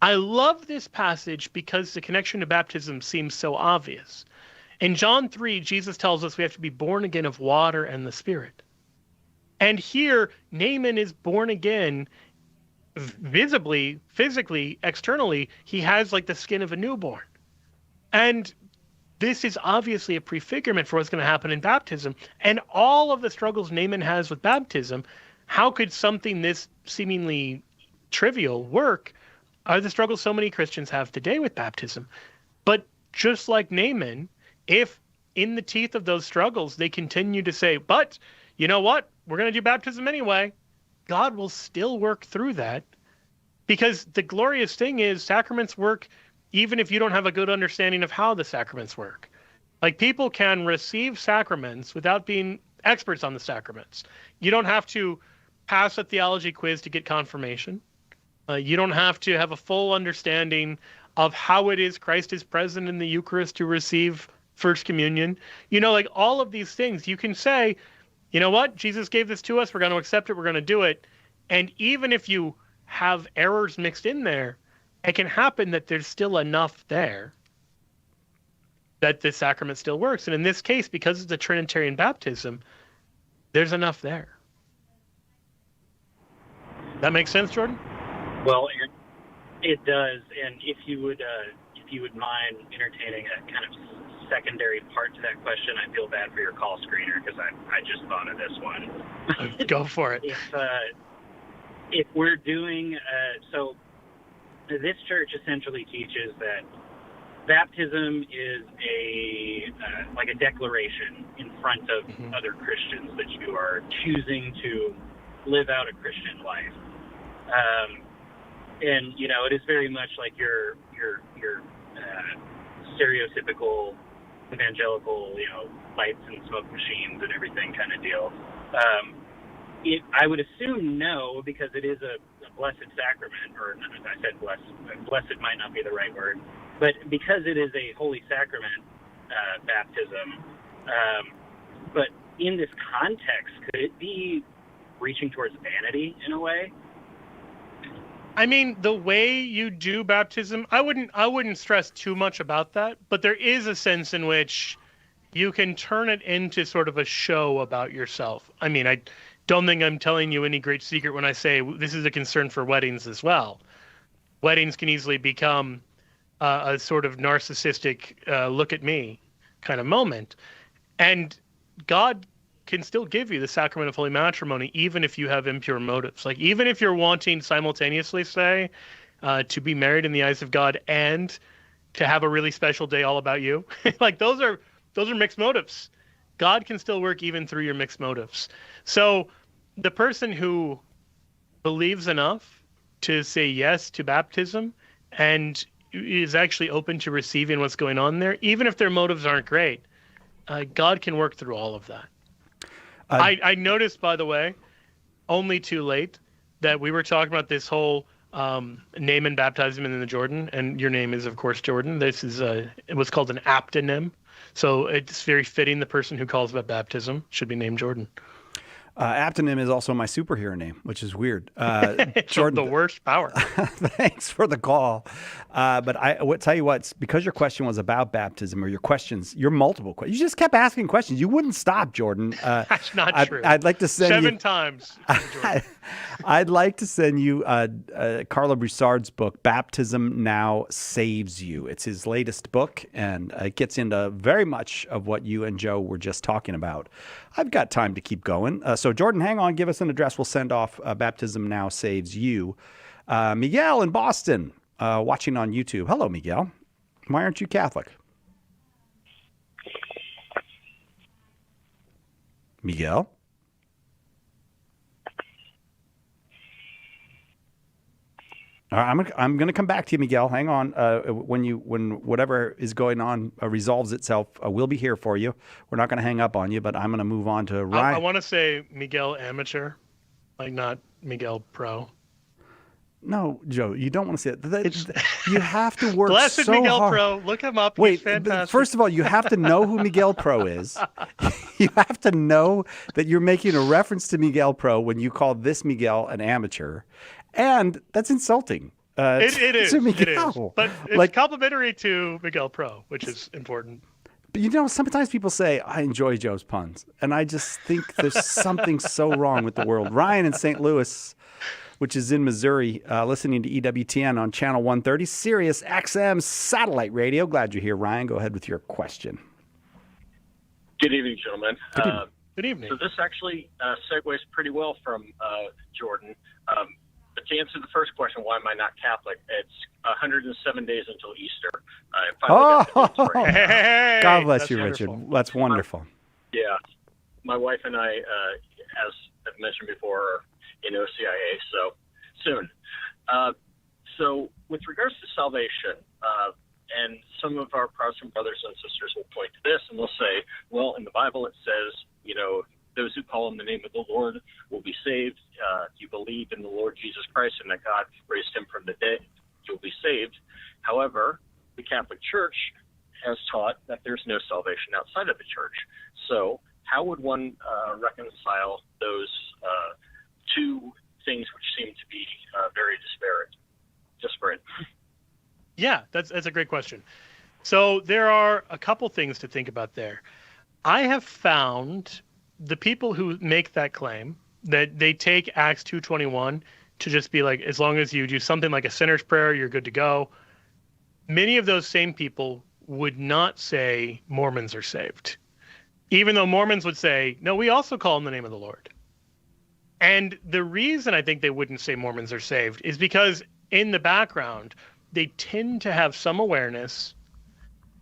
I love this passage because the connection to baptism seems so obvious. In John 3, Jesus tells us we have to be born again of water and the Spirit. And here, Naaman is born again visibly, physically, externally. He has like the skin of a newborn. And this is obviously a prefigurement for what's going to happen in baptism. And all of the struggles Naaman has with baptism, how could something this seemingly trivial work, are the struggles so many Christians have today with baptism. But just like Naaman, if in the teeth of those struggles they continue to say, but you know what, we're going to do baptism anyway, God will still work through that, because the glorious thing is sacraments work even if you don't have a good understanding of how the sacraments work. Like, people can receive sacraments without being experts on the sacraments. You don't have to pass a theology quiz to get confirmation. You don't have to have a full understanding of how it is Christ is present in the Eucharist to receive First Communion. You know, like all of these things, you can say, you know what, Jesus gave this to us, we're going to accept it, we're going to do it. And even if you have errors mixed in there, it can happen that there's still enough there that the sacrament still works. And in this case, because it's a Trinitarian baptism, there's enough there. That makes sense, Jordan? Well, it does. And if you would mind entertaining a kind of secondary part to that question. I feel bad for your call screener because I just thought of this one. Go for it. If we're doing so, this church essentially teaches that baptism is like a declaration in front of other Christians that you are choosing to live out a Christian life. And it is very much like your stereotypical evangelical, lights and smoke machines and everything kind of deal. I would assume no, because it is a blessed sacrament, or I said blessed. Blessed might not be the right word, but because it is a holy sacrament, baptism. But in this context, could it be reaching towards vanity in a way? I mean, the way you do baptism, I wouldn't stress too much about that, but there is a sense in which you can turn it into sort of a show about yourself. I mean, I don't think I'm telling you any great secret when I say this is a concern for weddings as well. Weddings can easily become a sort of narcissistic look at me kind of moment. And God can still give you the sacrament of holy matrimony, even if you have impure motives. Like, even if you're wanting simultaneously, say, to be married in the eyes of God and to have a really special day all about you, like those are mixed motives. God can still work even through your mixed motives. So the person who believes enough to say yes to baptism and is actually open to receiving what's going on there, even if their motives aren't great, God can work through all of that. I noticed, by the way, only too late, that we were talking about this whole name and baptism in the Jordan, and your name is, of course, Jordan. This is it was called an aptonym, so it's very fitting the person who calls about baptism should be named Jordan. Aptonym is also my superhero name, which is weird. Jordan, the worst power. Thanks for the call. But I would tell you what, because your question was about baptism, or your multiple questions, you just kept asking questions. You wouldn't stop, Jordan. That's not true. I'd like to send 7 times. I'd like to send you Carlo Broussard's book, Baptism Now Saves You. It's his latest book, and it gets into very much of what you and Joe were just talking about. I've got time to keep going. So, Jordan, hang on. Give us an address. We'll send off Baptism Now Saves You. Miguel in Boston, watching on YouTube. Hello, Miguel. Why aren't you Catholic? Miguel? All right, I'm going to come back to you, Miguel. Hang on. When whatever is going on resolves itself, we'll be here for you. We're not going to hang up on you, but I'm going to move on to Ryan. I want to say Miguel Amateur, like not Miguel Pro. No, Joe, you don't want to say it. You have to work Blessed so Miguel hard. Pro. Look him up. Wait, He's fantastic. First of all, you have to know who Miguel Pro is. You have to know that you're making a reference to Miguel Pro when you call this Miguel an amateur. And that's insulting. It is. Miguel. It is. But it's complimentary to Miguel Pro, which is important. But sometimes people say, I enjoy Joe's puns. And I just think there's something so wrong with the world. Ryan in St. Louis, which is in Missouri, listening to EWTN on Channel 130, Sirius XM satellite radio. Glad you're here, Ryan. Go ahead with your question. Good evening, gentlemen. Good evening. So this actually segues pretty well from Jordan. But to answer the first question, why am I not Catholic? It's 107 days until Easter. God bless you, Richard. That's wonderful. Yeah. My wife and I, as I've mentioned before, are in OCIA, so soon. So with regards to salvation, and some of our Protestant brothers and sisters will point to this and they'll say, well, in the Bible it says, those who call on the name of the Lord will be saved. If you believe in the Lord Jesus Christ and that God raised him from the dead, you'll be saved. However, the Catholic Church has taught that there's no salvation outside of the church. So how would one reconcile those two things which seem to be very disparate? Yeah, that's a great question. So there are a couple things to think about there. I have found the people who make that claim, that they take Acts 2:21 to just be like, as long as you do something like a sinner's prayer, you're good to go. Many of those same people would not say Mormons are saved, even though Mormons would say, no, we also call in the name of the Lord. And the reason I think they wouldn't say Mormons are saved is because in the background, they tend to have some awareness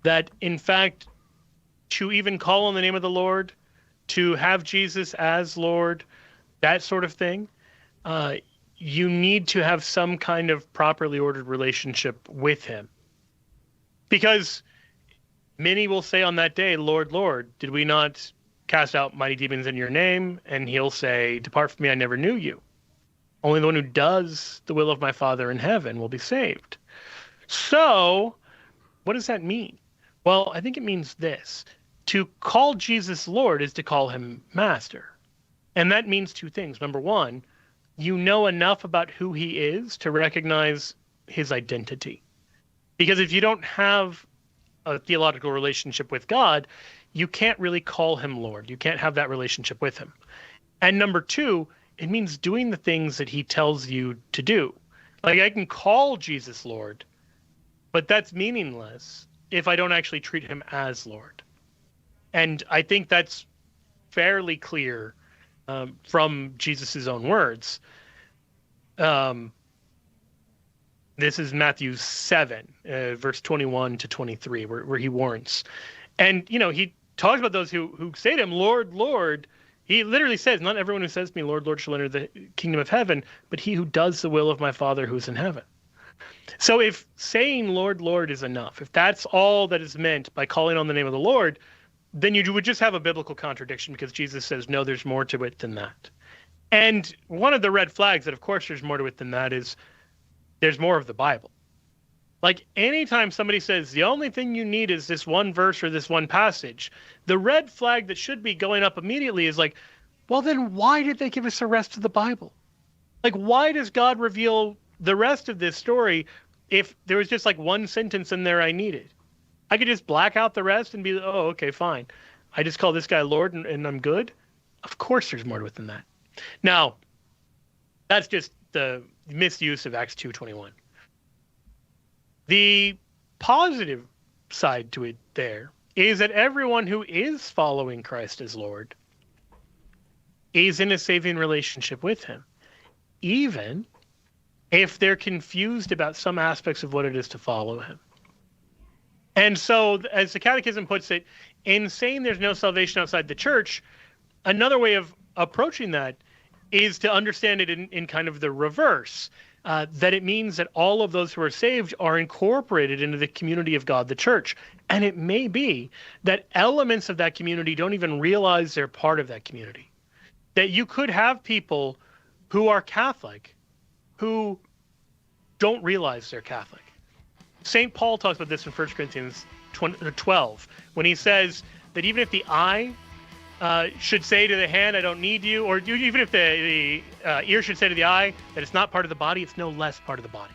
that, in fact, to even call on the name of the Lord, to have Jesus as Lord, that sort of thing, you need to have some kind of properly ordered relationship with him. Because many will say on that day, Lord, Lord, did we not cast out mighty demons in your name? And he'll say, depart from me, I never knew you. Only the one who does the will of my Father in heaven will be saved. So what does that mean? Well, I think it means this. To call Jesus Lord is to call him Master. And that means two things. Number one, you know enough about who he is to recognize his identity. Because if you don't have a theological relationship with God, you can't really call him Lord. You can't have that relationship with him. And number two, it means doing the things that he tells you to do. Like, I can call Jesus Lord, but that's meaningless if I don't actually treat him as Lord. And I think that's fairly clear from Jesus' own words. This is Matthew 7, verse 21 to 23, where he warns. And, he talks about those who say to him, Lord, Lord. He literally says, not everyone who says to me, Lord, Lord, shall enter the kingdom of heaven, but he who does the will of my Father who is in heaven. So if saying Lord, Lord is enough, if that's all that is meant by calling on the name of the Lord, then you would just have a biblical contradiction, because Jesus says, no, there's more to it than that. And one of the red flags that, of course, there's more to it than that is there's more of the Bible. Like, anytime somebody says the only thing you need is this one verse or this one passage, the red flag that should be going up immediately is like, well, then why did they give us the rest of the Bible? Like, why does God reveal the rest of this story if there was just like one sentence in there I needed? I could just black out the rest and be, oh, okay, fine. I just call this guy Lord and I'm good. Of course there's more to it than that. Now, that's just the misuse of Acts 2:21. The positive side to it there is that everyone who is following Christ as Lord is in a saving relationship with him, even if they're confused about some aspects of what it is to follow him. And so, as the Catechism puts it, in saying there's no salvation outside the church, another way of approaching that is to understand it in kind of the reverse. That it means that all of those who are saved are incorporated into the community of God, the church. And it may be that elements of that community don't even realize they're part of that community. That you could have people who are Catholic who don't realize they're Catholic. St. Paul talks about this in 1 Corinthians 12, when he says that even if the eye should say to the hand, I don't need you, or even if the ear should say to the eye that it's not part of the body, it's no less part of the body.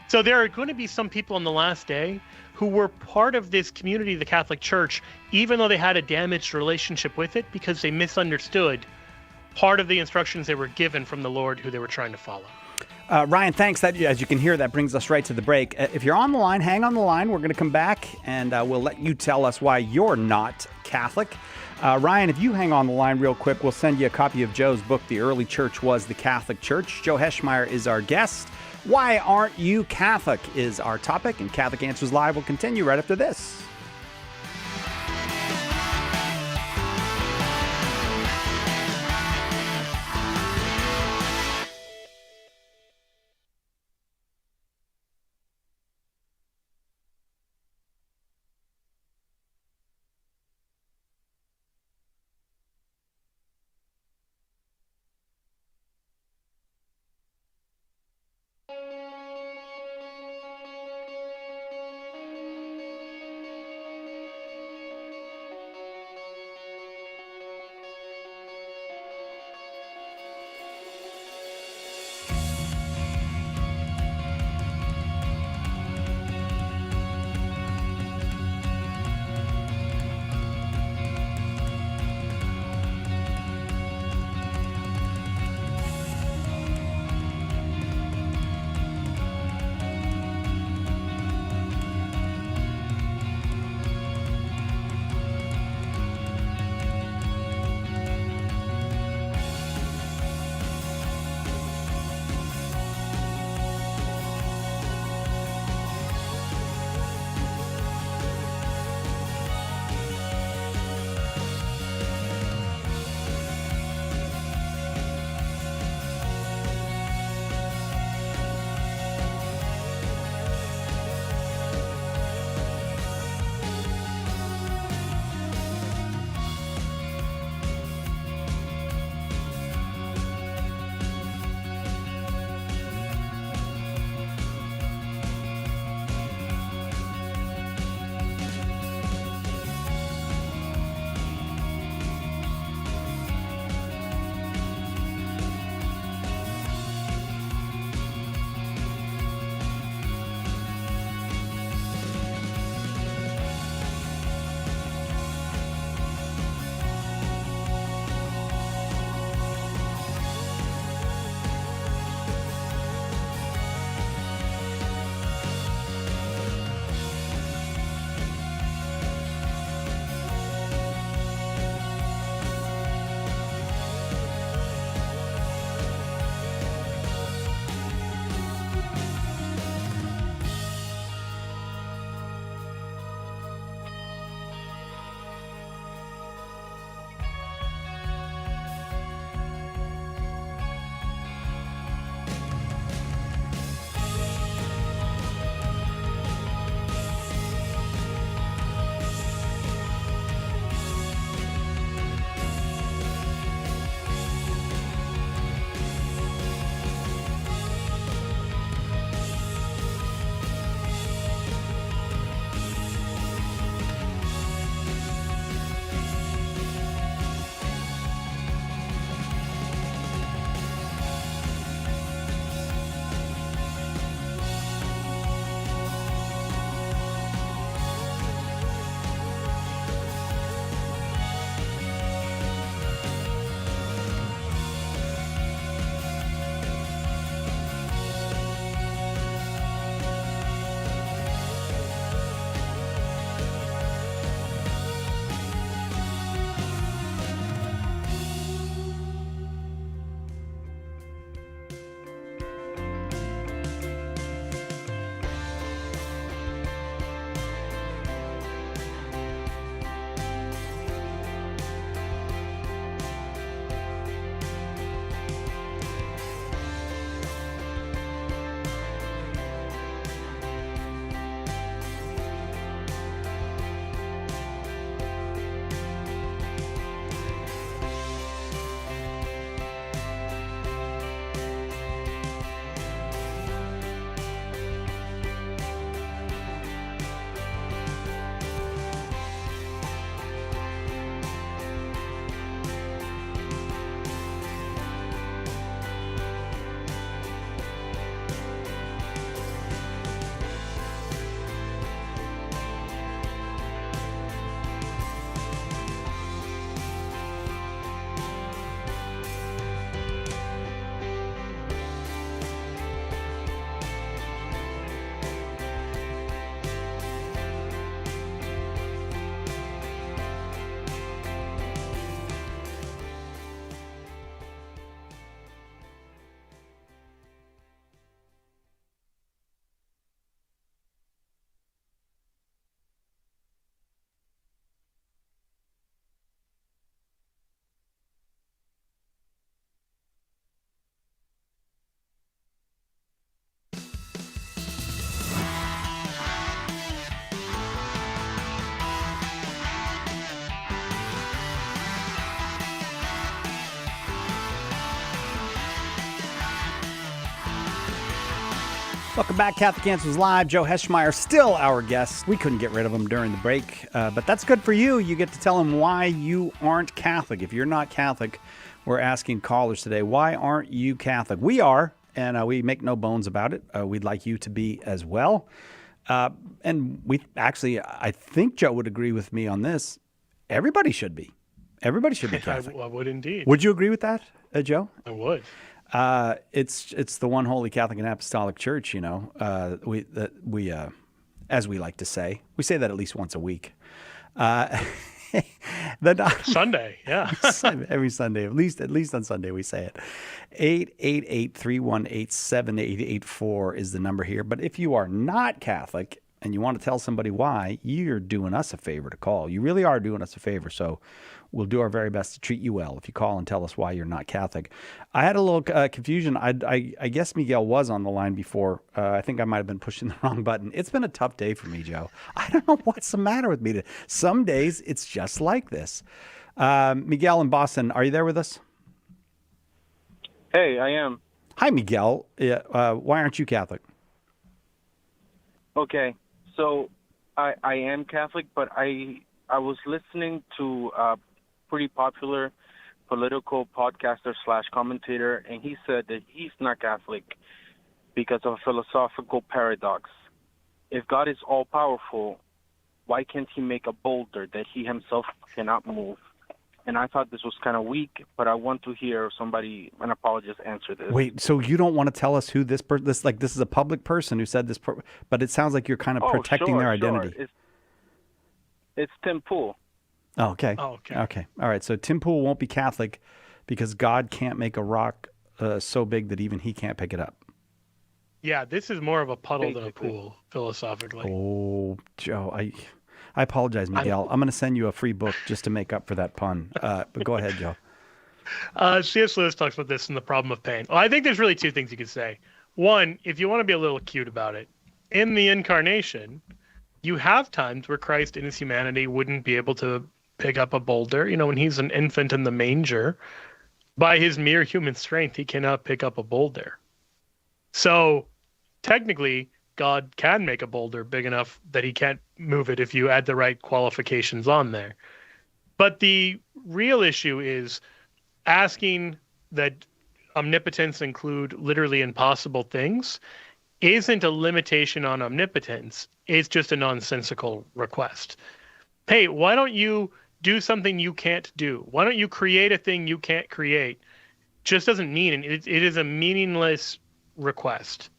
So there are going to be some people on the last day who were part of this community, the Catholic Church, even though they had a damaged relationship with it because they misunderstood part of the instructions they were given from the Lord who they were trying to follow. Ryan, thanks. That, as you can hear, that brings us right to the break. If you're on the line, hang on the line. We're going to come back, and we'll let you tell us why you're not Catholic. Ryan, if you hang on the line real quick, we'll send you a copy of Joe's book, The Early Church Was the Catholic Church. Joe Heschmeyer is our guest. Why aren't you Catholic is our topic, and Catholic Answers Live will continue right after this. Welcome back. Catholic Answers Live. Joe Heschmeyer, still our guest. We couldn't get rid of him during the break, but that's good for you. You get to tell him why you aren't Catholic. If you're not Catholic, we're asking callers today, why aren't you Catholic? We are, and we make no bones about it. We'd like you to be as well. And we actually, I think Joe would agree with me on this. Everybody should be. Everybody should be Catholic. I would indeed. Would you agree with that, Joe? I would. It's the one holy Catholic and Apostolic Church, you know. We as we like to say, we say that at least once a week. Sunday, yeah. Every Sunday, at least on Sunday we say it. 888-318-7884 is the number here. But if you are not Catholic and you want to tell somebody why, you're doing us a favor to call. You really are doing us a favor. So we'll do our very best to treat you well if you call and tell us why you're not Catholic. I had a little confusion. I guess Miguel was on the line before. I think I might have been pushing the wrong button. It's been a tough day for me, Joe. I don't know what's the matter with me today. Some days it's just like this. Miguel in Boston, are you there with us? Hey, I am. Hi, Miguel. Why aren't you Catholic? Okay, so I am Catholic, but I was listening to a pretty popular political podcaster / commentator, and he said that he's not Catholic because of a philosophical paradox. If God is all-powerful, why can't he make a boulder that he himself cannot move? And I thought this was kind of weak, but I want to hear somebody, an apologist, answer this. Wait, so you don't want to tell us who this this is a public person who said this, but it sounds like you're kind of protecting their identity. Sure. It's Tim Pool. Oh, okay. Oh, okay. Okay. All right. So Tim Pool won't be Catholic because God can't make a rock so big that even he can't pick it up. Yeah, this is more of a puddle than a pool, philosophically. Oh, Joe, I apologize, Miguel. I'm going to send you a free book just to make up for that pun. But go ahead, Joe. C.S. Lewis talks about this in The Problem of Pain. Well, I think there's really two things you could say. One, if you want to be a little cute about it, in the incarnation, you have times where Christ in his humanity wouldn't be able to pick up a boulder. You know, when he's an infant in the manger, by his mere human strength, he cannot pick up a boulder. So technically, God can make a boulder big enough that he can't move it if you add the right qualifications on there. But the real issue is asking that omnipotence include literally impossible things isn't a limitation on omnipotence. It's just a nonsensical request. Hey, why don't you do something you can't do? Why don't you create a thing you can't create? Just doesn't mean it. It is a meaningless request.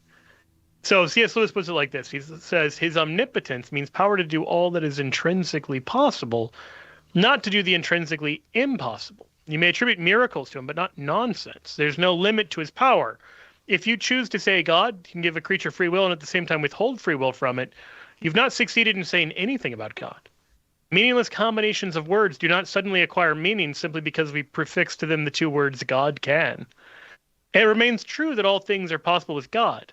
So C.S. Lewis puts it like this. He says his omnipotence means power to do all that is intrinsically possible, not to do the intrinsically impossible. You may attribute miracles to him, but not nonsense. There's no limit to his power. If you choose to say God can give a creature free will and at the same time withhold free will from it, you've not succeeded in saying anything about God. Meaningless combinations of words do not suddenly acquire meaning simply because we prefix to them the two words God can. It remains true that all things are possible with God.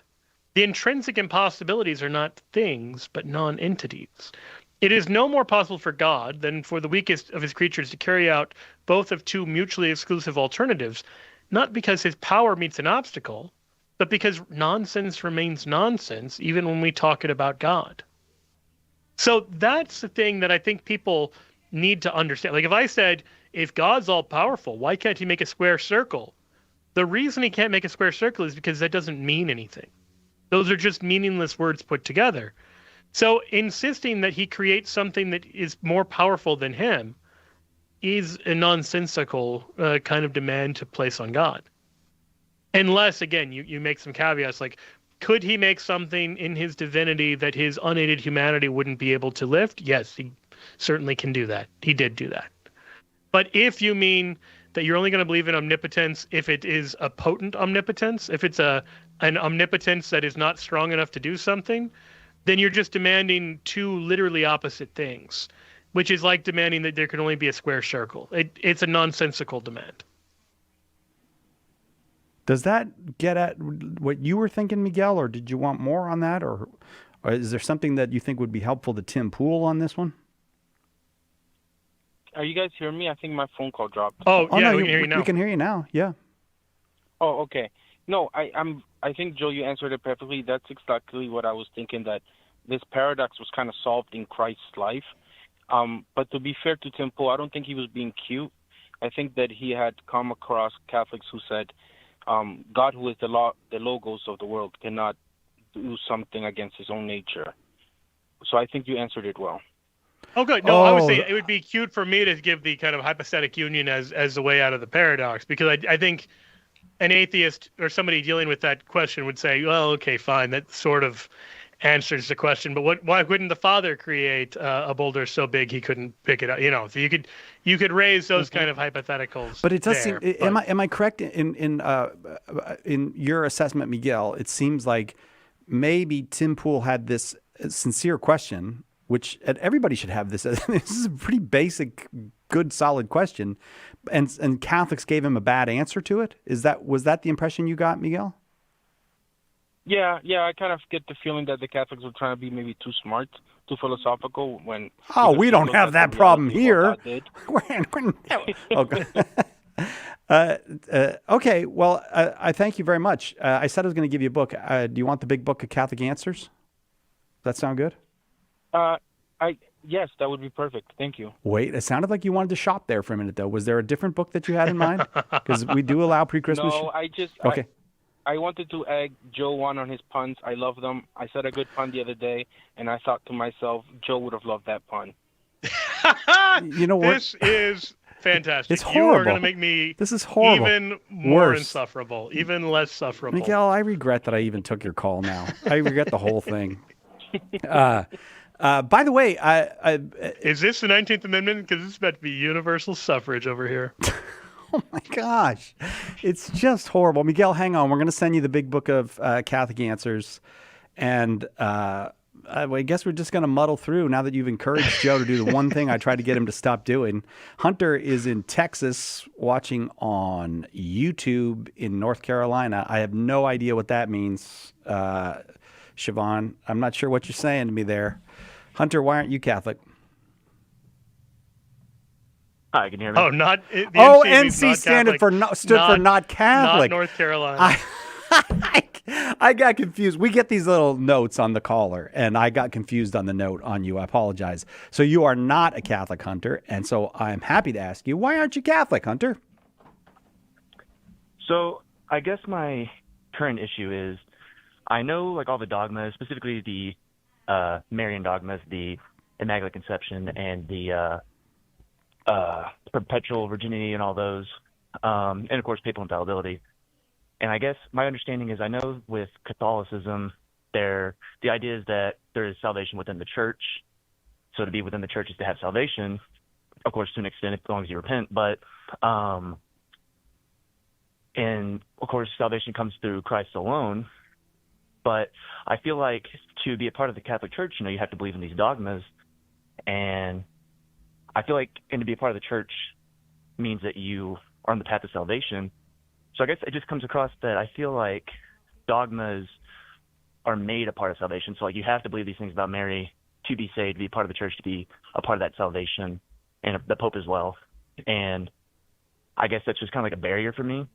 The intrinsic impossibilities are not things, but non-entities. It is no more possible for God than for the weakest of his creatures to carry out both of two mutually exclusive alternatives, not because his power meets an obstacle, but because nonsense remains nonsense even when we talk it about God. So that's the thing that I think people need to understand. Like if I said, if God's all powerful, why can't he make a square circle? The reason he can't make a square circle is because that doesn't mean anything. Those are just meaningless words put together. So insisting that he creates something that is more powerful than him is a nonsensical kind of demand to place on God. Unless, again, you make some caveats like, could he make something in his divinity that his unaided humanity wouldn't be able to lift? Yes, he certainly can do that. He did do that. But if you mean that you're only going to believe in omnipotence if it is a potent omnipotence, if it's an omnipotence that is not strong enough to do something, then you're just demanding two literally opposite things, which is like demanding that there can only be a square circle. It's a nonsensical demand. Does that get at what you were thinking, Miguel, or did you want more on that? Or is there something that you think would be helpful to Tim Pool on this one? Are you guys hearing me? I think my phone call dropped. Oh, yeah, no, we can hear you now. We can hear you now, yeah. Oh, okay. No, I think, Joe, you answered it perfectly. That's exactly what I was thinking, that this paradox was kind of solved in Christ's life. But to be fair to Tim Pool, I don't think he was being cute. I think that he had come across Catholics who said, God, who is the logos of the world, cannot do something against his own nature. So I think you answered it well. Oh, good. No, I was saying it would be cute for me to give the kind of hypostatic union as the way out of the paradox, because I think an atheist or somebody dealing with that question would say, well, okay, fine, that sort of answers the question, but why wouldn't the Father create a boulder so big he couldn't pick it up? So you could raise those kind of hypotheticals. But it does seem. Am I correct in your assessment, Miguel? It seems like maybe Tim Pool had this sincere question, which everybody should have this. This is a pretty basic, good, solid question, and Catholics gave him a bad answer to it. Was that the impression you got, Miguel? Yeah, I kind of get the feeling that the Catholics were trying to be maybe too smart, too philosophical. We don't have that problem here. Okay, well, I thank you very much. I said I was going to give you a book. Do you want the big book of Catholic Answers? Does that sound good? Yes, that would be perfect. Thank you. Wait, it sounded like you wanted to shop there for a minute, though. Was there a different book that you had in mind? Because we do allow pre-Christmas. No, Okay. I wanted to egg Joe on his puns. I love them. I said a good pun the other day, and I thought to myself, Joe would have loved that pun. You know what? This is fantastic. It's horrible. You are going to make me this is horrible. Even more Worse. insufferable, even less sufferable. Miguel, I regret that I even took your call now. I regret the whole thing. By the way, is this the 19th Amendment? Because it's about to be universal suffrage over here. Oh my gosh, it's just horrible. Miguel, hang on. We're going to send you the big book of Catholic Answers, and I guess we're just going to muddle through now that you've encouraged Joe to do the one thing I tried to get him to stop doing. Hunter is in Texas watching on YouTube in North Carolina. I have no idea what that means, Siobhan. I'm not sure what you're saying to me there. Hunter, why aren't you Catholic? Hi, can you hear me? Oh, not NC standard for stood for not Catholic. Not North Carolina. I got confused. We get these little notes on the caller, and I got confused on the note on you. I apologize. So you are not a Catholic, Hunter, and so I'm happy to ask you, why aren't you Catholic, Hunter? So I guess my current issue is I know like all the dogmas, specifically the Marian dogmas, the Immaculate Conception, and the perpetual virginity and all those, and of course papal infallibility. And I guess my understanding is I know with Catholicism, the idea is that there is salvation within the church. So to be within the church is to have salvation, of course, to an extent, as long as you repent. But, and of course, salvation comes through Christ alone. But I feel like to be a part of the Catholic Church, you have to believe in these dogmas. And I feel like, and to be a part of the church means that you are on the path of salvation. So I guess it just comes across that I feel like dogmas are made a part of salvation. So like you have to believe these things about Mary to be saved, to be part of the church, to be a part of that salvation, and the Pope as well. And I guess that's just kind of like a barrier for me.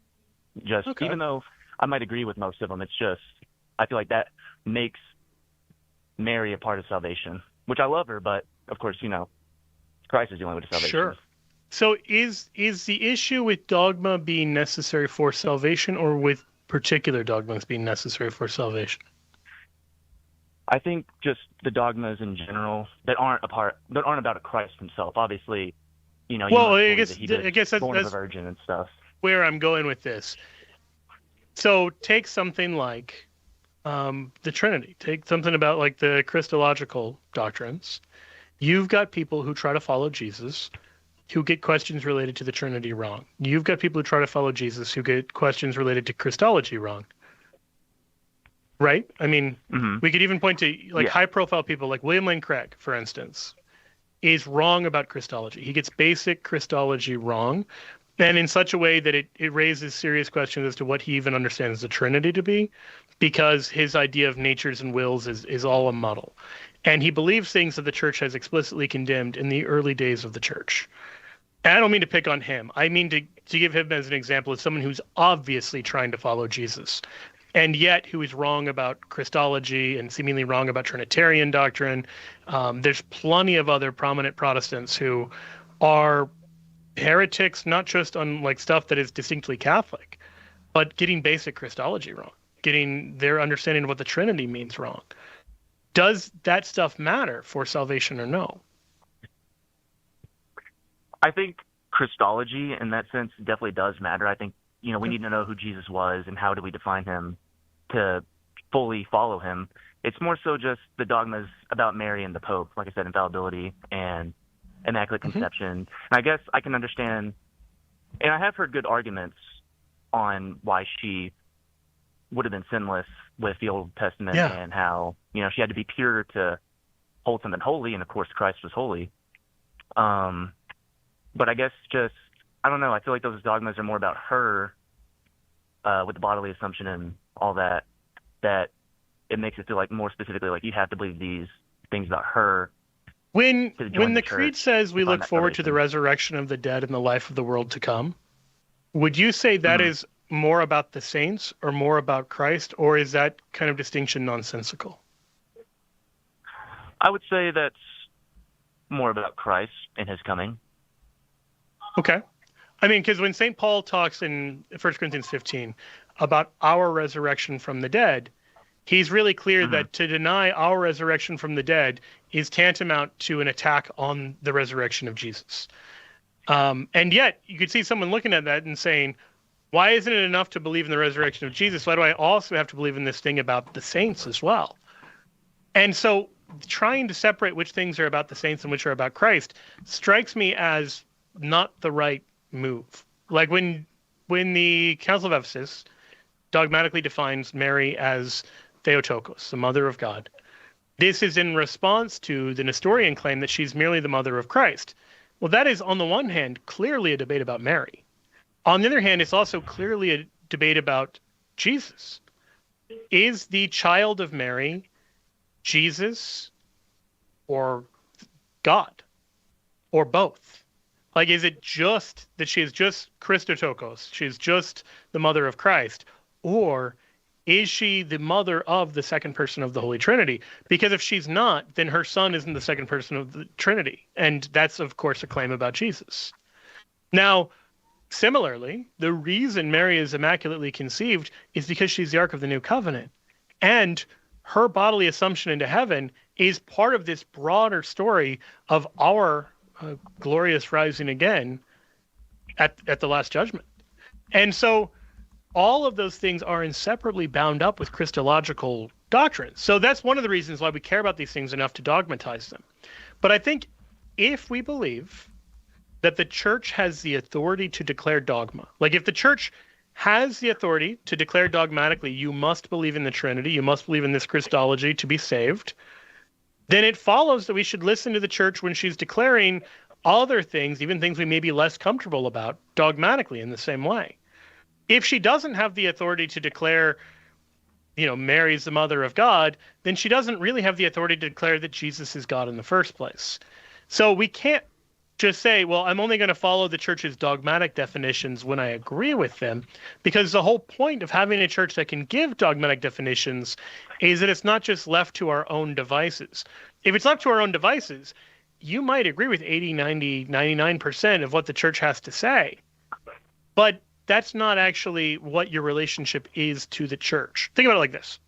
Just even though I might agree with most of them, it's just I feel like that makes Mary a part of salvation, which I love her, but of course, Christ is the only way to salvation. Sure. So is the issue with dogma being necessary for salvation, or with particular dogmas being necessary for salvation? I think just the dogmas in general that aren't about Christ himself. Obviously, well, I guess that's born of a virgin and stuff. Where I'm going with this. So take something like the Trinity. Take something about like the Christological doctrines. You've got people who try to follow Jesus who get questions related to the Trinity wrong. You've got people who try to follow Jesus who get questions related to Christology wrong. Right? I mean, we could even point to high-profile people like William Lane Craig, for instance, is wrong about Christology. He gets basic Christology wrong, and in such a way that it raises serious questions as to what he even understands the Trinity to be, because his idea of natures and wills is all a muddle. And he believes things that the church has explicitly condemned in the early days of the church. And I don't mean to pick on him. I mean to give him as an example as someone who's obviously trying to follow Jesus, and yet who is wrong about Christology and seemingly wrong about Trinitarian doctrine. There's plenty of other prominent Protestants who are heretics, not just on like stuff that is distinctly Catholic, but getting basic Christology wrong, getting their understanding of what the Trinity means wrong. Does that stuff matter for salvation or no? I think Christology in that sense definitely does matter. I think, we need to know who Jesus was and how do we define him to fully follow him. It's more so just the dogmas about Mary and the Pope, like I said, infallibility and Immaculate Conception. And I guess I can understand, and I have heard good arguments on why she would have been sinless with the Old Testament and how, she had to be pure to hold something holy, and of course Christ was holy. But I guess just, I don't know, I feel like those dogmas are more about her with the bodily assumption and all that it makes it feel like more specifically like you have to believe these things about her. When the Creed says we look forward to the resurrection of the dead and the life of the world to come, would you say that is more about the saints or more about Christ, or is that kind of distinction nonsensical? I would say that's more about Christ and his coming. Okay. I mean, because when St. Paul talks in 1 Corinthians 15 about our resurrection from the dead, he's really clear that to deny our resurrection from the dead is tantamount to an attack on the resurrection of Jesus. And yet, you could see someone looking at that and saying, why isn't it enough to believe in the resurrection of Jesus? Why do I also have to believe in this thing about the saints as well? And so trying to separate which things are about the saints and which are about Christ strikes me as not the right move. Like when the Council of Ephesus dogmatically defines Mary as Theotokos, the mother of God, this is in response to the Nestorian claim that she's merely the mother of Christ. Well, that is, on the one hand, clearly a debate about Mary. On the other hand, it's also clearly a debate about Jesus. Is the child of Mary Jesus or God or both? Like, is it just that she is just Christotokos, she's just the mother of Christ, or is she the mother of the second person of the Holy Trinity? Because if she's not, then her son isn't the second person of the Trinity. And that's, of course, a claim about Jesus. Now, similarly, the reason Mary is immaculately conceived is because she's the Ark of the New Covenant. And her bodily assumption into heaven is part of this broader story of our glorious rising again at the Last Judgment. And so all of those things are inseparably bound up with Christological doctrines. So that's one of the reasons why we care about these things enough to dogmatize them. But I think if we believe that the church has the authority to declare dogma, like if the church has the authority to declare dogmatically, you must believe in the Trinity, you must believe in this Christology to be saved, then it follows that we should listen to the church when she's declaring other things, even things we may be less comfortable about, dogmatically in the same way. If she doesn't have the authority to declare, Mary's the mother of God, then she doesn't really have the authority to declare that Jesus is God in the first place. So we can't just say, well, I'm only going to follow the church's dogmatic definitions when I agree with them, because the whole point of having a church that can give dogmatic definitions is that it's not just left to our own devices. If it's left to our own devices, you might agree with 80, 90, 99% of what the church has to say, but that's not actually what your relationship is to the church. Think about it like this.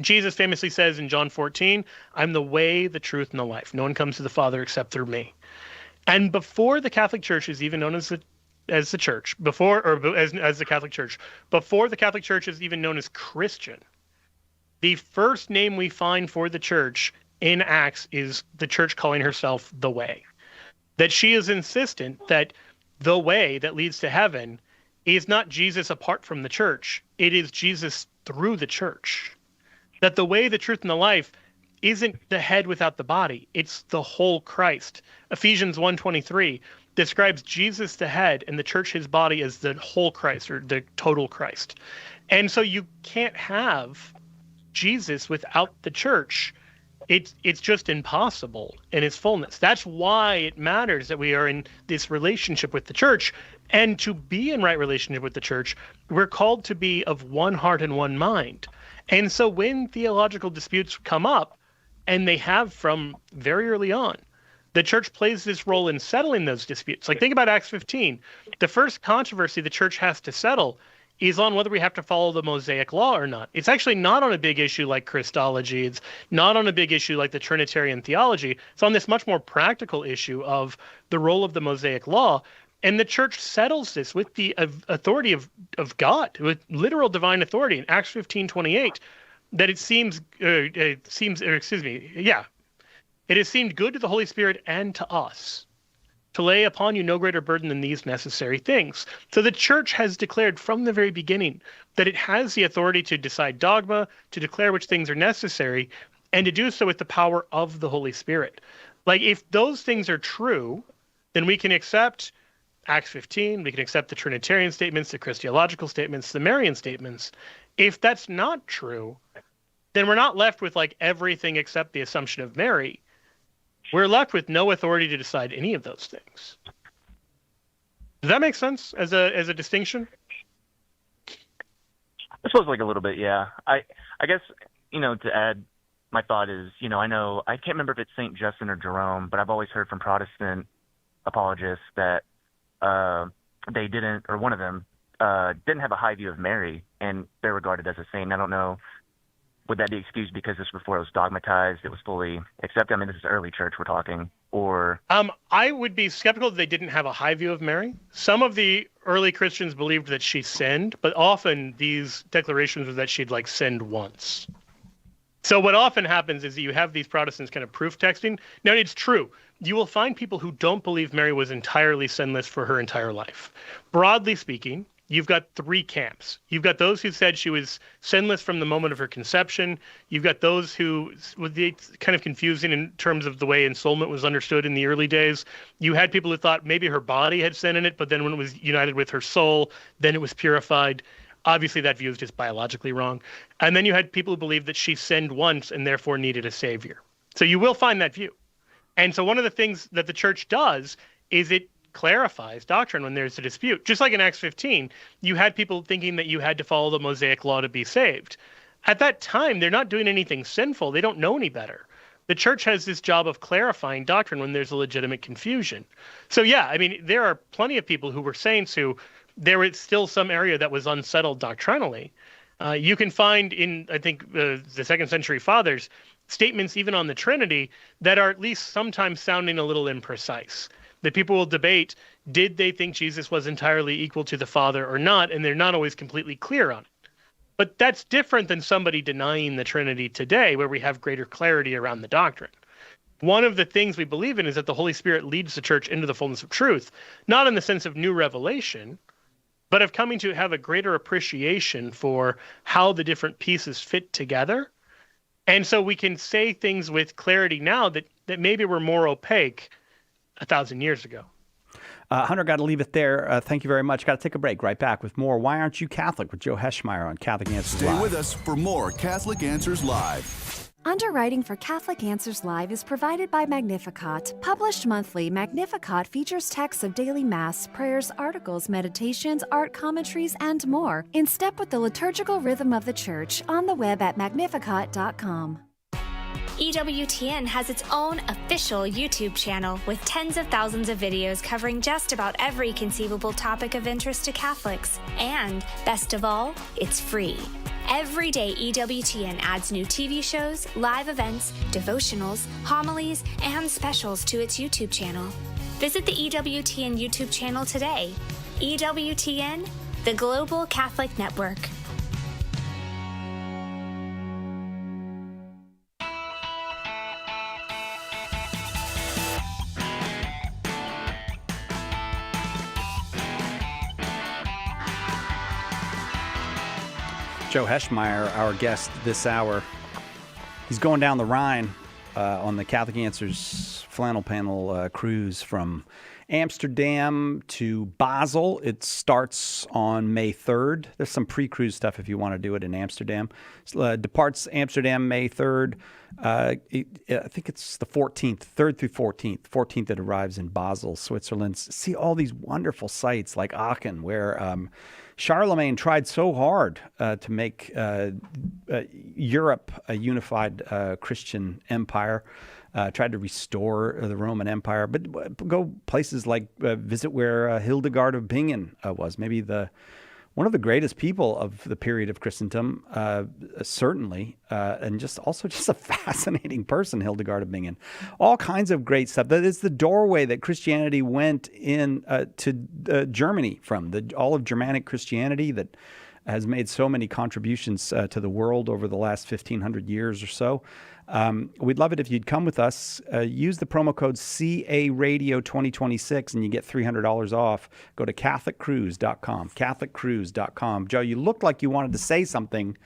Jesus famously says in John 14, I'm the way, the truth, and the life. No one comes to the Father except through me. And before the Catholic Church is even known as the church, as the Catholic Church, before the Catholic Church is even known as Christian, the first name we find for the church in Acts is the church calling herself the Way. That she is insistent that the way that leads to heaven is not Jesus apart from the church. It is Jesus through the church. That the way, the truth, and the life isn't the head without the body. It's the whole Christ. Ephesians 1:23 describes Jesus the head and the church his body as the whole Christ, or the total Christ. And so you can't have Jesus without the church. it's just impossible in its fullness. That's why it matters that we are in this relationship with the church. And to be in right relationship with the church, we're called to be of one heart and one mind. And so when theological disputes come up, and they have from very early on, the church plays this role in settling those disputes. Like, think about Acts 15. The first controversy the church has to settle is on whether we have to follow the Mosaic law or not. It's actually not on a big issue like Christology. It's not on a big issue like the Trinitarian theology. It's on this much more practical issue of the role of the Mosaic law. And the church settles this with the authority of God, with literal divine authority in Acts 15:28, that it has seemed good to the Holy Spirit and to us to lay upon you no greater burden than these necessary things. So the church has declared from the very beginning that it has the authority to decide dogma, to declare which things are necessary, and to do so with the power of the Holy Spirit. Like, if those things are true, then we can accept Acts 15, we can accept the Trinitarian statements, the Christological statements, the Marian statements. If that's not true, then we're not left with like everything except the Assumption of Mary. We're left with no authority to decide any of those things. Does that make sense as a distinction? I suppose like a little bit, yeah. I guess, to add, my thought is, I can't remember if it's St. Justin or Jerome, but I've always heard from Protestant apologists that they didn't, or one of them, didn't have a high view of Mary, and they're regarded as a saint. I don't know, would that be excused because this was before it was dogmatized, it was fully accepted? I mean, this is early church we're talking, or... I would be skeptical that they didn't have a high view of Mary. Some of the early Christians believed that she sinned, but often these declarations were that she'd like sinned once. So what often happens is that you have these Protestants kind of proof texting. Now, it's true. You will find people who don't believe Mary was entirely sinless for her entire life. Broadly speaking, you've got three camps. You've got those who said she was sinless from the moment of her conception. You've got those who, with the kind of confusing in terms of the way ensoulment was understood in the early days. You had people who thought maybe her body had sin in it, but then when it was united with her soul, then it was purified. Obviously, that view is just biologically wrong. And then you had people who believed that she sinned once and therefore needed a savior. So you will find that view. And so one of the things that the church does is it clarifies doctrine when there's a dispute. Just like in Acts 15, you had people thinking that you had to follow the Mosaic law to be saved. At that time, they're not doing anything sinful. They don't know any better. The church has this job of clarifying doctrine when there's a legitimate confusion. So yeah, I mean, there are plenty of people who were saints who there was still some area that was unsettled doctrinally. You can find in, I think, the second century fathers, statements even on the Trinity that are at least sometimes sounding a little imprecise. That people will debate, did they think Jesus was entirely equal to the Father or not? And they're not always completely clear on it. But that's different than somebody denying the Trinity today, where we have greater clarity around the doctrine. One of the things we believe in is that the Holy Spirit leads the church into the fullness of truth, not in the sense of new revelation, but of coming to have a greater appreciation for how the different pieces fit together. And so we can say things with clarity now that maybe were more opaque 1,000 years ago. Hunter, got to leave it there. Thank you very much. Got to take a break. Right back with more Why Aren't You Catholic with Joe Heschmeyer on Catholic Answers Live. Stay with us for more Catholic Answers Live. Underwriting for Catholic Answers Live is provided by Magnificat. Published monthly, Magnificat features texts of daily Mass, prayers, articles, meditations, art commentaries, and more, in step with the liturgical rhythm of the Church, on the web at magnificat.com. EWTN has its own official YouTube channel with tens of thousands of videos covering just about every conceivable topic of interest to Catholics. And, best of all, it's free. Every day, EWTN adds new TV shows, live events, devotionals, homilies, and specials to its YouTube channel. Visit the EWTN YouTube channel today. EWTN, the Global Catholic Network. Joe Heschmeyer, our guest this hour. He's going down the Rhine on the Catholic Answers flannel panel cruise from Amsterdam to Basel. It starts on May 3rd. There's some pre-cruise stuff if you want to do it in Amsterdam. Departs Amsterdam May 3rd. I think it's the 14th, 3rd through 14th. 14th it arrives in Basel, Switzerland. See all these wonderful sites like Aachen, where Charlemagne tried so hard to make Europe a unified Christian empire. Tried to restore the Roman Empire, but go places like visit where Hildegard of Bingen was, maybe one of the greatest people of the period of Christendom, certainly, and just a fascinating person, Hildegard of Bingen. All kinds of great stuff. That is the doorway that Christianity went in to Germany from, all of Germanic Christianity that has made so many contributions to the world over the last 1,500 years or so. We'd love it if you'd come with us. Use the promo code CARadio2026 and you get $300 off. Go to CatholicCruise.com, CatholicCruise.com. Joe, you looked like you wanted to say something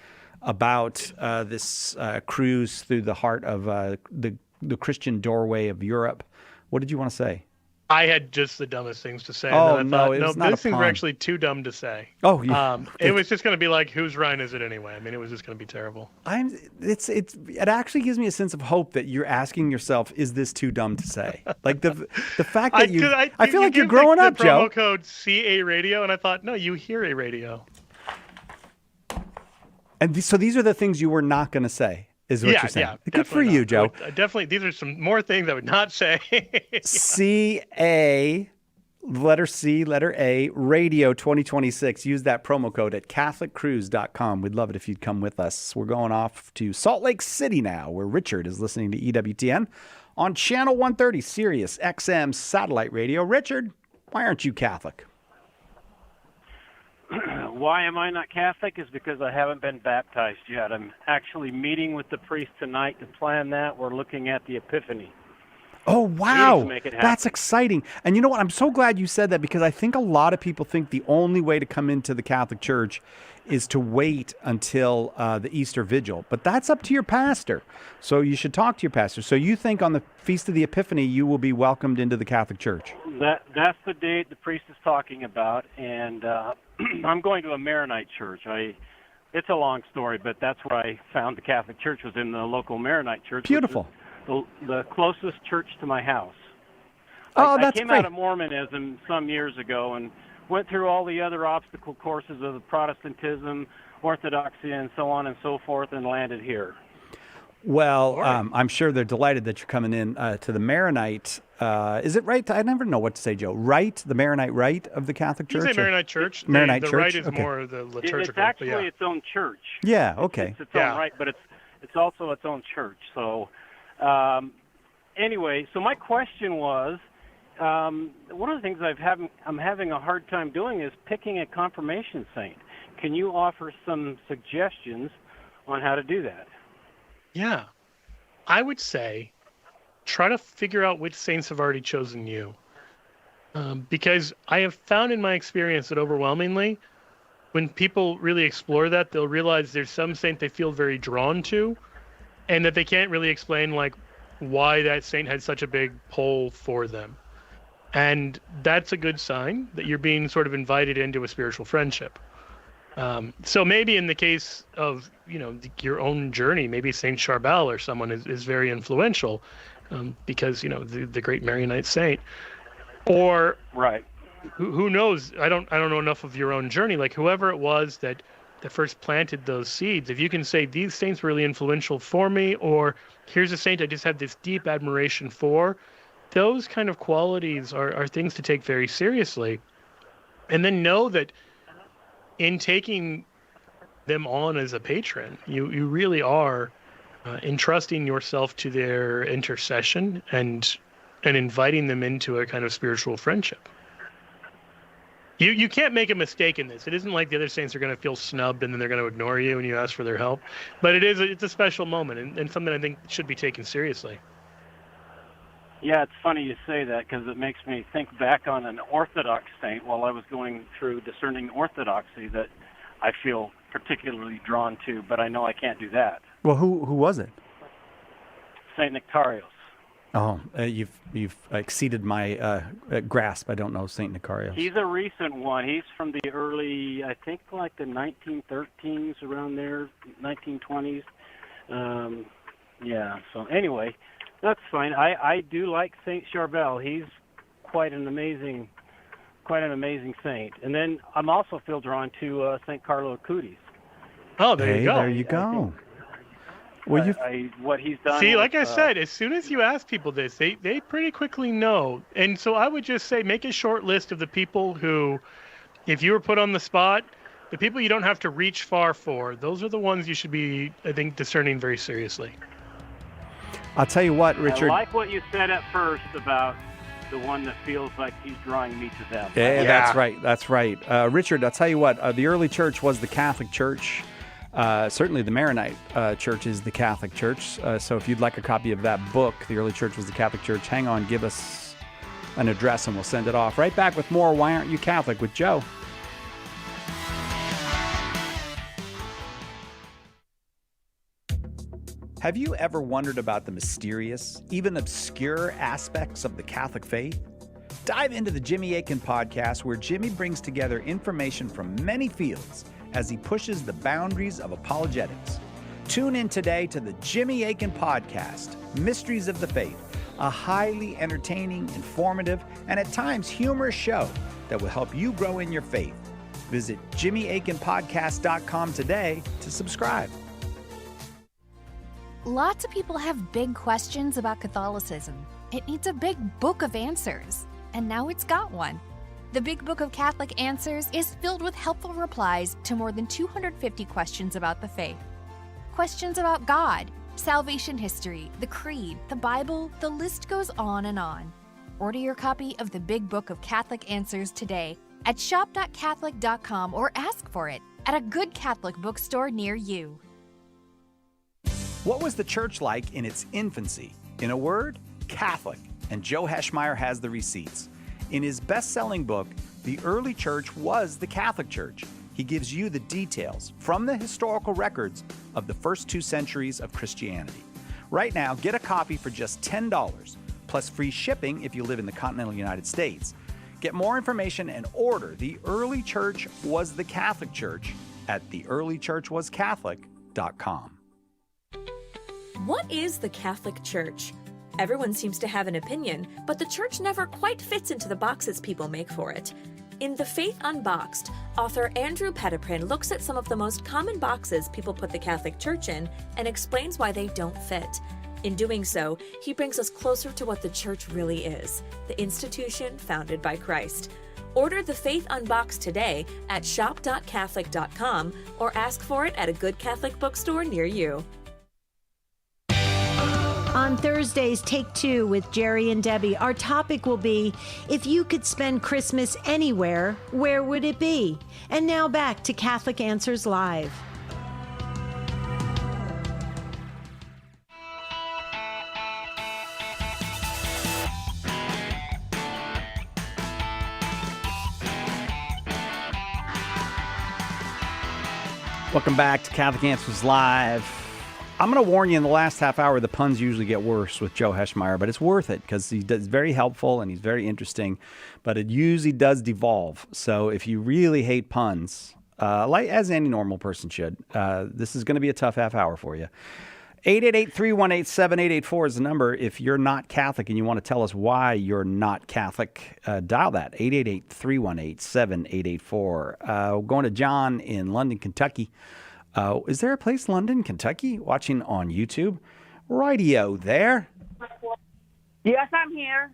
about this cruise through the heart of the Christian doorway of Europe. What did you want to say? I had just the dumbest things to say. Oh, and then I thought, no, these things were actually too dumb to say. Oh, yeah. It was just going to be like, whose Rhine is it anyway? I mean, it was just going to be terrible. It actually gives me a sense of hope that you're asking yourself, is this too dumb to say? Like the fact that I feel like you're growing up, Joe. Promo code CA Radio, and I thought, no, you hear a radio. And so these are the things you were not going to say. Is what you're saying. Yeah, good for you, Joe. Definitely, these are some more things I would not say. CA, letter C, letter A, Radio 2026. Use that promo code at CatholicCruise.com. We'd love it if you'd come with us. We're going off to Salt Lake City now, where Richard is listening to EWTN on Channel 130, Sirius XM Satellite Radio. Richard, why aren't you Catholic? Why am I not Catholic is because I haven't been baptized yet. I'm actually meeting with the priest tonight to plan that. We're looking at the Epiphany. Oh, wow. Make it happen. That's exciting. And you know what? I'm so glad you said that because I think a lot of people think the only way to come into the Catholic Church is to wait until the Easter Vigil. But that's up to your pastor. So you should talk to your pastor. So you think on the Feast of the Epiphany, you will be welcomed into the Catholic Church? That's the date the priest is talking about. And I'm going to a Maronite church. It's a long story, but that's where I found the Catholic Church, was in the local Maronite church. Beautiful. The closest church to my house. That's I came great. out of Mormonism some years ago and went through all the other obstacle courses of Protestantism, Orthodoxy, and so on and so forth, and landed here. Well, I'm sure they're delighted that you're coming in to the Maronite. Is it right? I never know what to say, Joe. Rite, the Maronite rite of the Catholic Church? You say Maronite Church. Maronite the Church. Rite is okay. more the liturgical. It's actually its own church. Yeah. Okay. It's its own rite, but it's also its own church. So, anyway, so my question was, one of the things I'm having a hard time doing is picking a confirmation saint. Can you offer some suggestions on how to do that? Yeah. I would say try to figure out which saints have already chosen you. Because I have found in my experience that overwhelmingly, when people really explore that, they'll realize there's some saint they feel very drawn to, and that they can't really explain like why that saint had such a big pull for them. And that's a good sign that you're being sort of invited into a spiritual friendship. So maybe in the case of, your own journey, maybe Saint Charbel or someone is very influential because, the great Maronite saint. Or right. Who knows? I don't know enough of your own journey. Like whoever it was that first planted those seeds, if you can say these saints were really influential for me, or here's a saint I just have this deep admiration for, those kind of qualities are things to take very seriously. And then know that in taking them on as a patron, you really are entrusting yourself to their intercession and inviting them into a kind of spiritual friendship. You can't make a mistake in this. It isn't like the other saints are going to feel snubbed and then they're going to ignore you when you ask for their help. But it's a special moment and something I think should be taken seriously. Yeah, it's funny you say that because it makes me think back on an Orthodox saint while I was going through discerning Orthodoxy that I feel particularly drawn to, but I know I can't do that. Well, who was it? Saint Nectarios. Oh, you've exceeded my grasp. I don't know Saint Nicarios. He's a recent one. He's from the early, I think, like the 1913s, around there, 1920s. Yeah. So anyway, that's fine. I do like Saint Charbel. He's quite an amazing saint. And then I'm also feel drawn to Saint Carlo Acutis. Oh, there you go. There you go. Well, what he's done. See, like I said, as soon as you ask people this, they pretty quickly know. And so I would just say make a short list of the people who, if you were put on the spot, the people you don't have to reach far for, those are the ones you should be, I think, discerning very seriously. I'll tell you what, Richard. I like what you said at first about the one that feels like he's drawing me to them. Yeah, that's right. Richard, I'll tell you what, the early church was the Catholic Church. Certainly the Maronite Church is the Catholic Church. So if you'd like a copy of that book, The Early Church Was the Catholic Church, hang on, give us an address and we'll send it off. Right back with more Why Aren't You Catholic with Joe. Have you ever wondered about the mysterious, even obscure aspects of the Catholic faith? Dive into the Jimmy Akin podcast, where Jimmy brings together information from many fields as he pushes the boundaries of apologetics. Tune in today to the Jimmy Akin podcast, Mysteries of the Faith, a highly entertaining, informative, and at times humorous show that will help you grow in your faith. Visit JimmyAkinPodcast.com today to subscribe. Lots of people have big questions about Catholicism. It needs a big book of answers, and now it's got one. The Big Book of Catholic Answers is filled with helpful replies to more than 250 questions about the faith. Questions about God, salvation history, the Creed, the Bible, the list goes on and on. Order your copy of the Big Book of Catholic Answers today at shop.catholic.com or ask for it at a good Catholic bookstore near you. What was the church like in its infancy? In a word, Catholic. And Joe Heschmeyer has the receipts. In his best-selling book, The Early Church Was the Catholic Church, he gives you the details from the historical records of the first 2 centuries of Christianity. Right now, get a copy for just $10, plus free shipping if you live in the continental United States. Get more information and order The Early Church Was the Catholic Church at theearlychurchwascatholic.com. What is the Catholic Church? Everyone seems to have an opinion, but the church never quite fits into the boxes people make for it. In The Faith Unboxed, author Andrew Petiprin looks at some of the most common boxes people put the Catholic Church in and explains why they don't fit. In doing so, he brings us closer to what the church really is, the institution founded by Christ. Order The Faith Unboxed today at shop.catholic.com or ask for it at a good Catholic bookstore near you. On Thursdays, Take Two with Jerry and Debbie, our topic will be, if you could spend Christmas anywhere, where would it be? And now back to Catholic Answers Live. Welcome back to Catholic Answers Live. I'm going to warn you, in the last half hour, the puns usually get worse with Joe Heschmeyer, but it's worth it because he's very helpful and he's very interesting, but it usually does devolve. So if you really hate puns, like as any normal person should, this is going to be a tough half hour for you. 888-318-7884 is the number. If you're not Catholic and you want to tell us why you're not Catholic, dial that, 888-318-7884. Going to John in London, Kentucky. Is there a place, London, Kentucky, watching on YouTube? Rightio there. Yes, I'm here.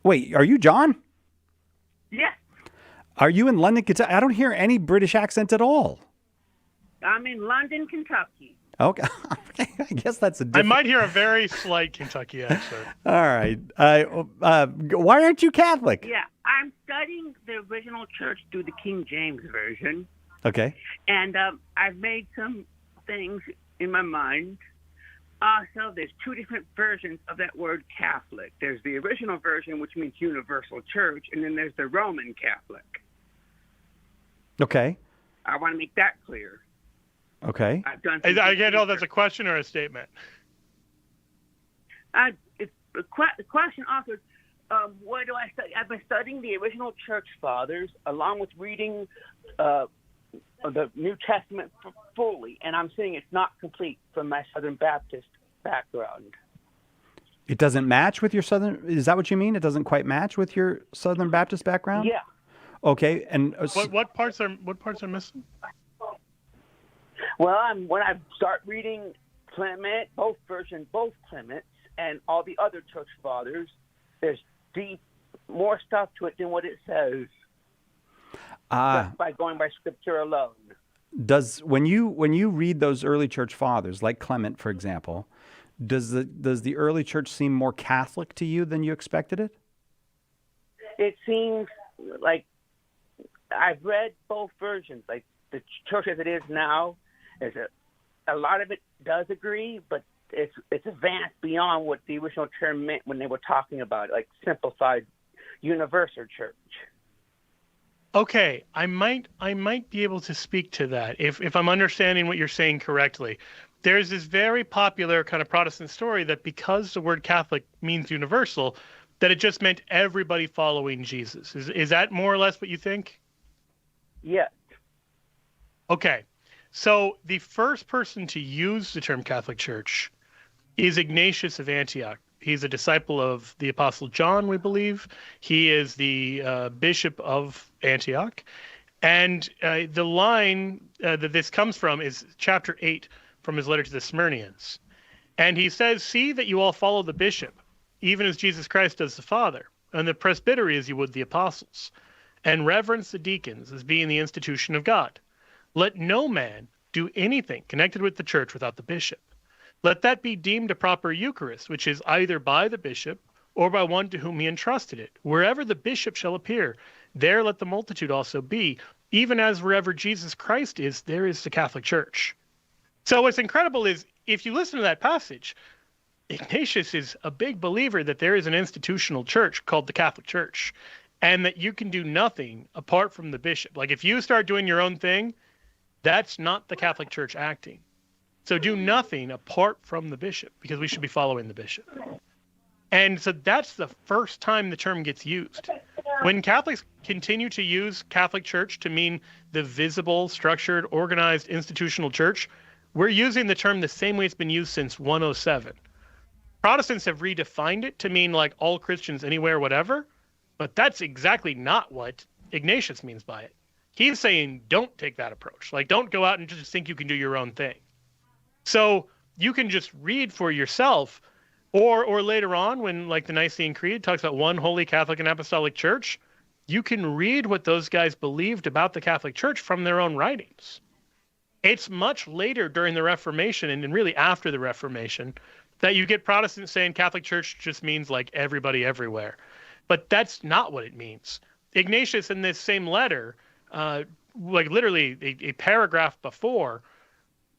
Wait, are you John? Yes, Are you in London, Kentucky? I don't hear any British accent at all. I'm in London, Kentucky. Okay, I guess that's a I different... might hear a very slight Kentucky accent. All right. Why aren't you Catholic? Yeah, I'm studying the original church through the King James Version. Okay. And I've made some things in my mind. So there's 2 different versions of that word Catholic. There's the original version, which means universal church, and then there's the Roman Catholic. Okay. I want to make that clear. Okay. I've done. I can't tell if that's a question or a statement. It's the question also is, what do I study? I've been studying the original church fathers along with reading the New Testament fully, and I'm saying it's not complete from my Southern Baptist background. It doesn't match with your Southern. Is that what you mean? It doesn't quite match with your Southern Baptist background? Yeah. Okay, and what parts are missing? Well, when I start reading Clement, both Clements, and all the other church fathers, there's more stuff to it than what it says. Just by going by scripture alone. When you read those early church fathers, like Clement, for example, does the early church seem more Catholic to you than you expected it? It seems like I've read both versions. Like the church as it is now, a lot of it does agree, but it's advanced beyond what the original term meant when they were talking about it, like simplified universal church. Okay, I might be able to speak to that if I'm understanding what you're saying correctly. There's this very popular kind of Protestant story that because the word Catholic means universal, that it just meant everybody following Jesus. Is that more or less what you think? Yes. Okay, so the first person to use the term Catholic Church is Ignatius of Antioch. He's a disciple of the Apostle John, we believe. He is the bishop of Antioch. And the line that this comes from is chapter 8 from his letter to the Smyrnians. And he says, "See that you all follow the bishop, even as Jesus Christ does the Father, and the presbytery as you would the apostles, and reverence the deacons as being the institution of God. Let no man do anything connected with the church without the bishop. Let that be deemed a proper Eucharist, which is either by the bishop or by one to whom he entrusted it. Wherever the bishop shall appear, there let the multitude also be. Even as wherever Jesus Christ is, there is the Catholic Church." So what's incredible is, if you listen to that passage, Ignatius is a big believer that there is an institutional church called the Catholic Church, and that you can do nothing apart from the bishop. Like if you start doing your own thing, that's not the Catholic Church acting. So do nothing apart from the bishop, because we should be following the bishop. And so that's the first time the term gets used. When Catholics continue to use Catholic Church to mean the visible, structured, organized, institutional church, we're using the term the same way it's been used since 107. Protestants have redefined it to mean like all Christians anywhere, whatever, but that's exactly not what Ignatius means by it. He's saying don't take that approach. Like don't go out and just think you can do your own thing. So you can just read for yourself, or later on when like the Nicene Creed talks about one holy Catholic and Apostolic Church, you can read what those guys believed about the Catholic Church from their own writings. It's much later during the Reformation and really after the Reformation that you get Protestants saying Catholic Church just means like everybody everywhere. But that's not what it means. Ignatius in this same letter, like literally a paragraph before,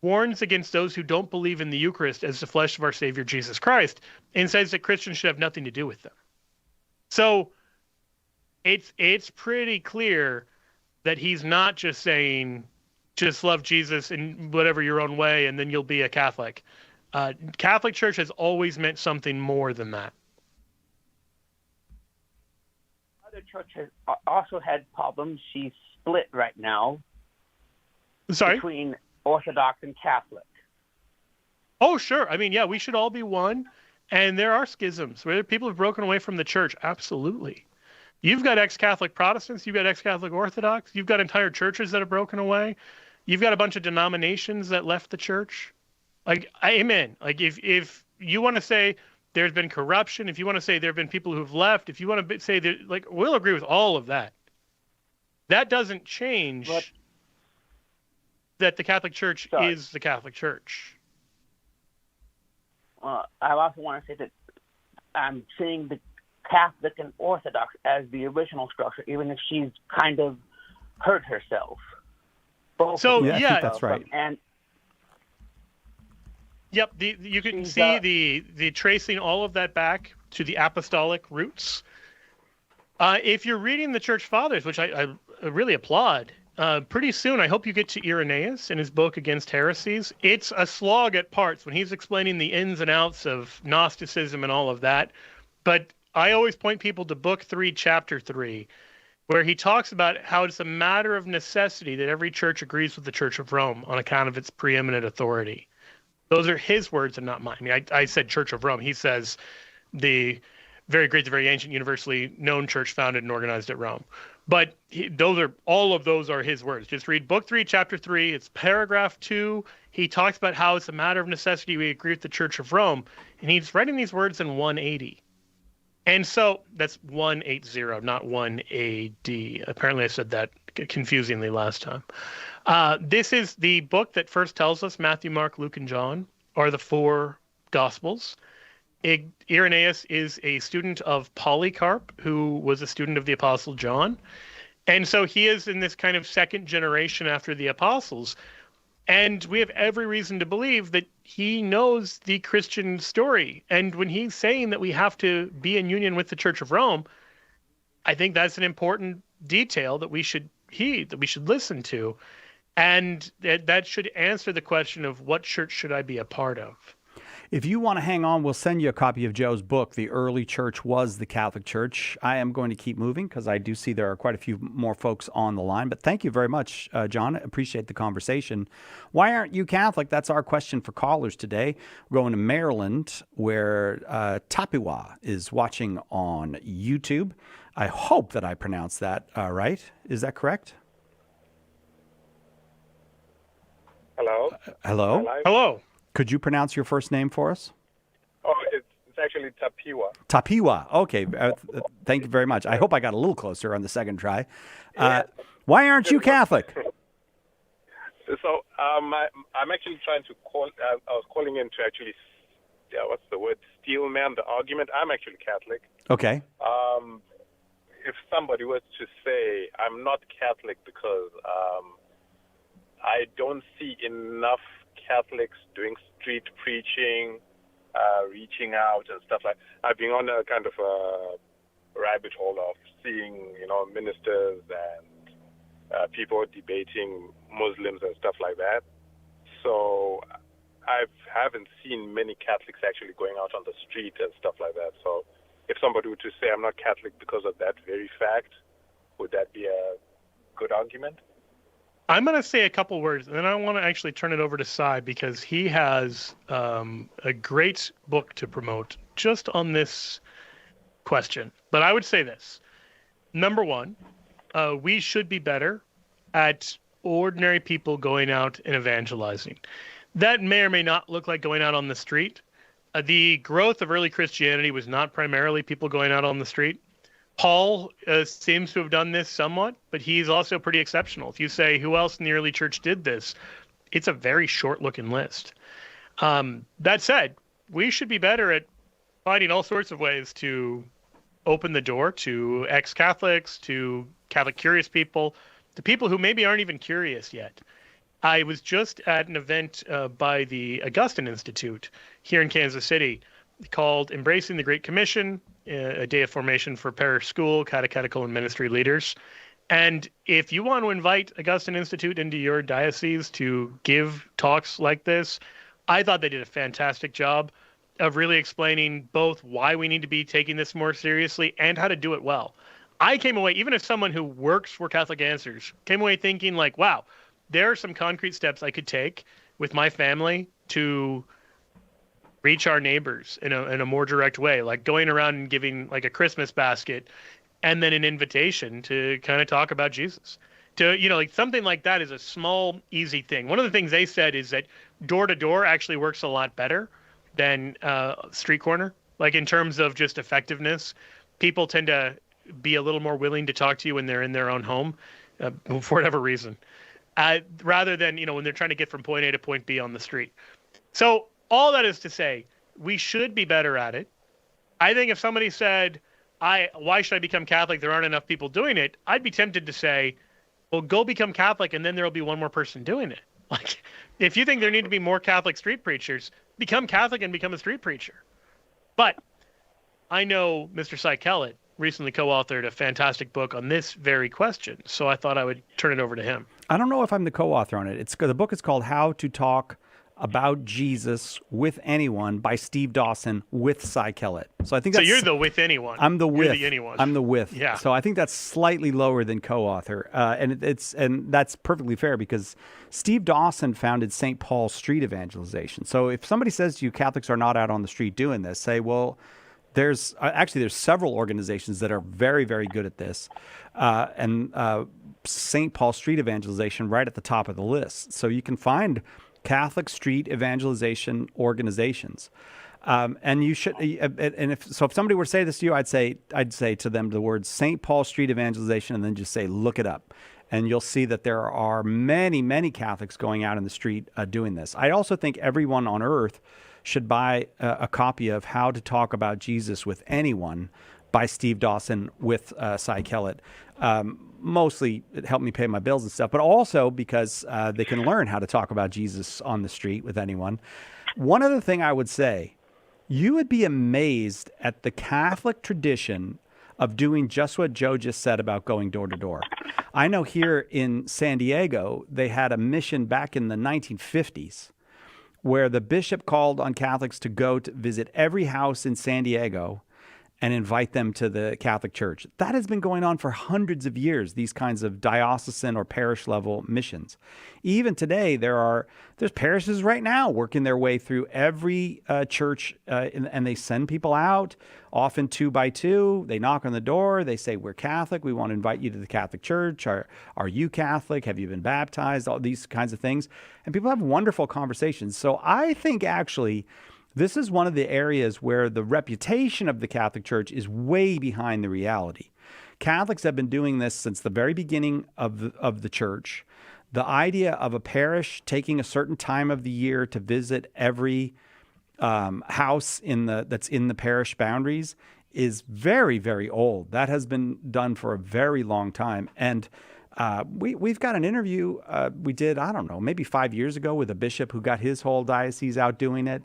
warns against those who don't believe in the Eucharist as the flesh of our Savior Jesus Christ, and says that Christians should have nothing to do with them. So it's pretty clear that he's not just saying just love Jesus in whatever your own way and then you'll be a Catholic. Catholic Church has always meant something more than that. Other church has also had problems. She's split right now. Sorry? Between Orthodox and Catholic. Oh, sure. I mean, yeah, we should all be one. And there are schisms where people have broken away from the church. Absolutely. You've got ex-Catholic Protestants. You've got ex-Catholic Orthodox. You've got entire churches that have broken away. You've got a bunch of denominations that left the church. Like, amen. Like, if you want to say there's been corruption, if you want to say there have been people who've left, if you want to say that, like, we'll agree with all of that. That doesn't change that the Catholic Church is the Catholic Church. I also want to say that I'm seeing the Catholic and Orthodox as the original structure, even if she's kind of hurt herself. So I think that's right. And yep, you can see the tracing all of that back to the apostolic roots. If you're reading the Church Fathers, which I really applaud, pretty soon, I hope you get to Irenaeus in his book Against Heresies. It's a slog at parts when he's explaining the ins and outs of Gnosticism and all of that. But I always point people to Book 3, Chapter 3, where he talks about how it's a matter of necessity that every church agrees with the Church of Rome on account of its preeminent authority. Those are his words and not mine. I mean, I said Church of Rome. He says the very great, the very ancient, universally known church founded and organized at Rome. But all of those are his words. Just read Book 3, Chapter 3. It's paragraph 2. He talks about how it's a matter of necessity we agree with the Church of Rome. And he's writing these words in 180. And so that's 180, not 1 AD. Apparently I said that confusingly last time. This is the book that first tells us Matthew, Mark, Luke, and John are the 4 Gospels. Irenaeus is a student of Polycarp, who was a student of the Apostle John. And so he is in this kind of second generation after the Apostles. And we have every reason to believe that he knows the Christian story. And when he's saying that we have to be in union with the Church of Rome, I think that's an important detail that we should heed, that we should listen to. And that should answer the question of what church should I be a part of? If you want to hang on, we'll send you a copy of Joe's book, The Early Church Was the Catholic Church. I am going to keep moving because I do see there are quite a few more folks on the line. But thank you very much, John. Appreciate the conversation. Why aren't you Catholic? That's our question for callers today. We're going to Maryland, where Tapiwa is watching on YouTube. I hope that I pronounced that right. Is that correct? Hello. Hello. Hello. Could you pronounce your first name for us? Oh, it's actually Tapiwa. Tapiwa. Okay. Thank you very much. I hope I got a little closer on the second try. Yeah. Why aren't you Catholic? So I'm actually trying to call. I was calling in to actually, what's the word? Steelman the argument. I'm actually Catholic. Okay. If somebody was to say I'm not Catholic because I don't see enough Catholics doing street preaching, reaching out and stuff like. I've been on a kind of a rabbit hole of seeing, ministers and people debating Muslims and stuff like that. So I haven't seen many Catholics actually going out on the street and stuff like that. So if somebody were to say I'm not Catholic because of that very fact, would that be a good argument? I'm going to say a couple words, and then I want to actually turn it over to Cy because he has a great book to promote just on this question. But I would say this. Number one, we should be better at ordinary people going out and evangelizing. That may or may not look like going out on the street. The growth of early Christianity was not primarily people going out on the street. Paul seems to have done this somewhat, but he's also pretty exceptional. If you say, who else in the early church did this? It's a very short-looking list. That said, we should be better at finding all sorts of ways to open the door to ex-Catholics, to Catholic curious people, to people who maybe aren't even curious yet. I was just at an event by the Augustine Institute here in Kansas City called Embracing the Great Commission, a day of formation for parish school, catechetical, and ministry leaders. And if you want to invite Augustine Institute into your diocese to give talks like this, I thought they did a fantastic job of really explaining both why we need to be taking this more seriously and how to do it well. I came away, even as someone who works for Catholic Answers, came away thinking like, wow, there are some concrete steps I could take with my family to reach our neighbors in a more direct way, like going around and giving like a Christmas basket and then an invitation to kind of talk about Jesus. To, like something like that is a small, easy thing. One of the things they said is that door to door actually works a lot better than street corner. Like in terms of just effectiveness, people tend to be a little more willing to talk to you when they're in their own home for whatever reason, rather than, when they're trying to get from point A to point B on the street. So all that is to say, we should be better at it. I think if somebody said, why should I become Catholic? There aren't enough people doing it. I'd be tempted to say, well, go become Catholic and then there'll be one more person doing it. Like, if you think there need to be more Catholic street preachers, become Catholic and become a street preacher. But I know Mr. Cy Kellett, recently co-authored a fantastic book on this very question, so I thought I would turn it over to him. I don't know if I'm the co-author on it. The book is called How to Talk About Jesus with Anyone by Steve Dawson with Cy Kellett. So I think So that's, you're the with anyone. I'm the with. You're the anyone. I'm the with. Yeah. So I think that's slightly lower than co-author, and that's perfectly fair because Steve Dawson founded St. Paul Street Evangelization. So if somebody says to you Catholics are not out on the street doing this, say, well, there's several organizations that are very, very good at this, and St. Paul Street Evangelization right at the top of the list. So you can find Catholic street evangelization organizations. And you should, and if somebody were to say this to you, I'd say to them the words St. Paul Street Evangelization, and then just say, look it up. And you'll see that there are many, many Catholics going out in the street doing this. I also think everyone on earth should buy a copy of How to Talk About Jesus with Anyone by Steve Dawson with Cy Kellett. Mostly it helped me pay my bills and stuff, but also because they can learn how to talk about Jesus on the street with anyone. One other thing I would say, you would be amazed at the Catholic tradition of doing just what Joe just said about going door to door. I know here in San Diego, they had a mission back in the 1950s where the bishop called on Catholics to go to visit every house in San Diego and invite them to the Catholic Church. That has been going on for hundreds of years, these kinds of diocesan or parish level missions. Even today, there's parishes right now working their way through every church, and they send people out, often 2 by 2. They knock on the door. They say, we're Catholic. We want to invite you to the Catholic Church. Are you Catholic? Have you been baptized? All these kinds of things. And people have wonderful conversations. So I think actually, this is one of the areas where the reputation of the Catholic Church is way behind the reality. Catholics have been doing this since the very beginning of the church. The idea of a parish taking a certain time of the year to visit every house that's in the parish boundaries is very, very old. That has been done for a very long time. And we've got an interview we did, I don't know, maybe 5 years ago with a bishop who got his whole diocese out doing it.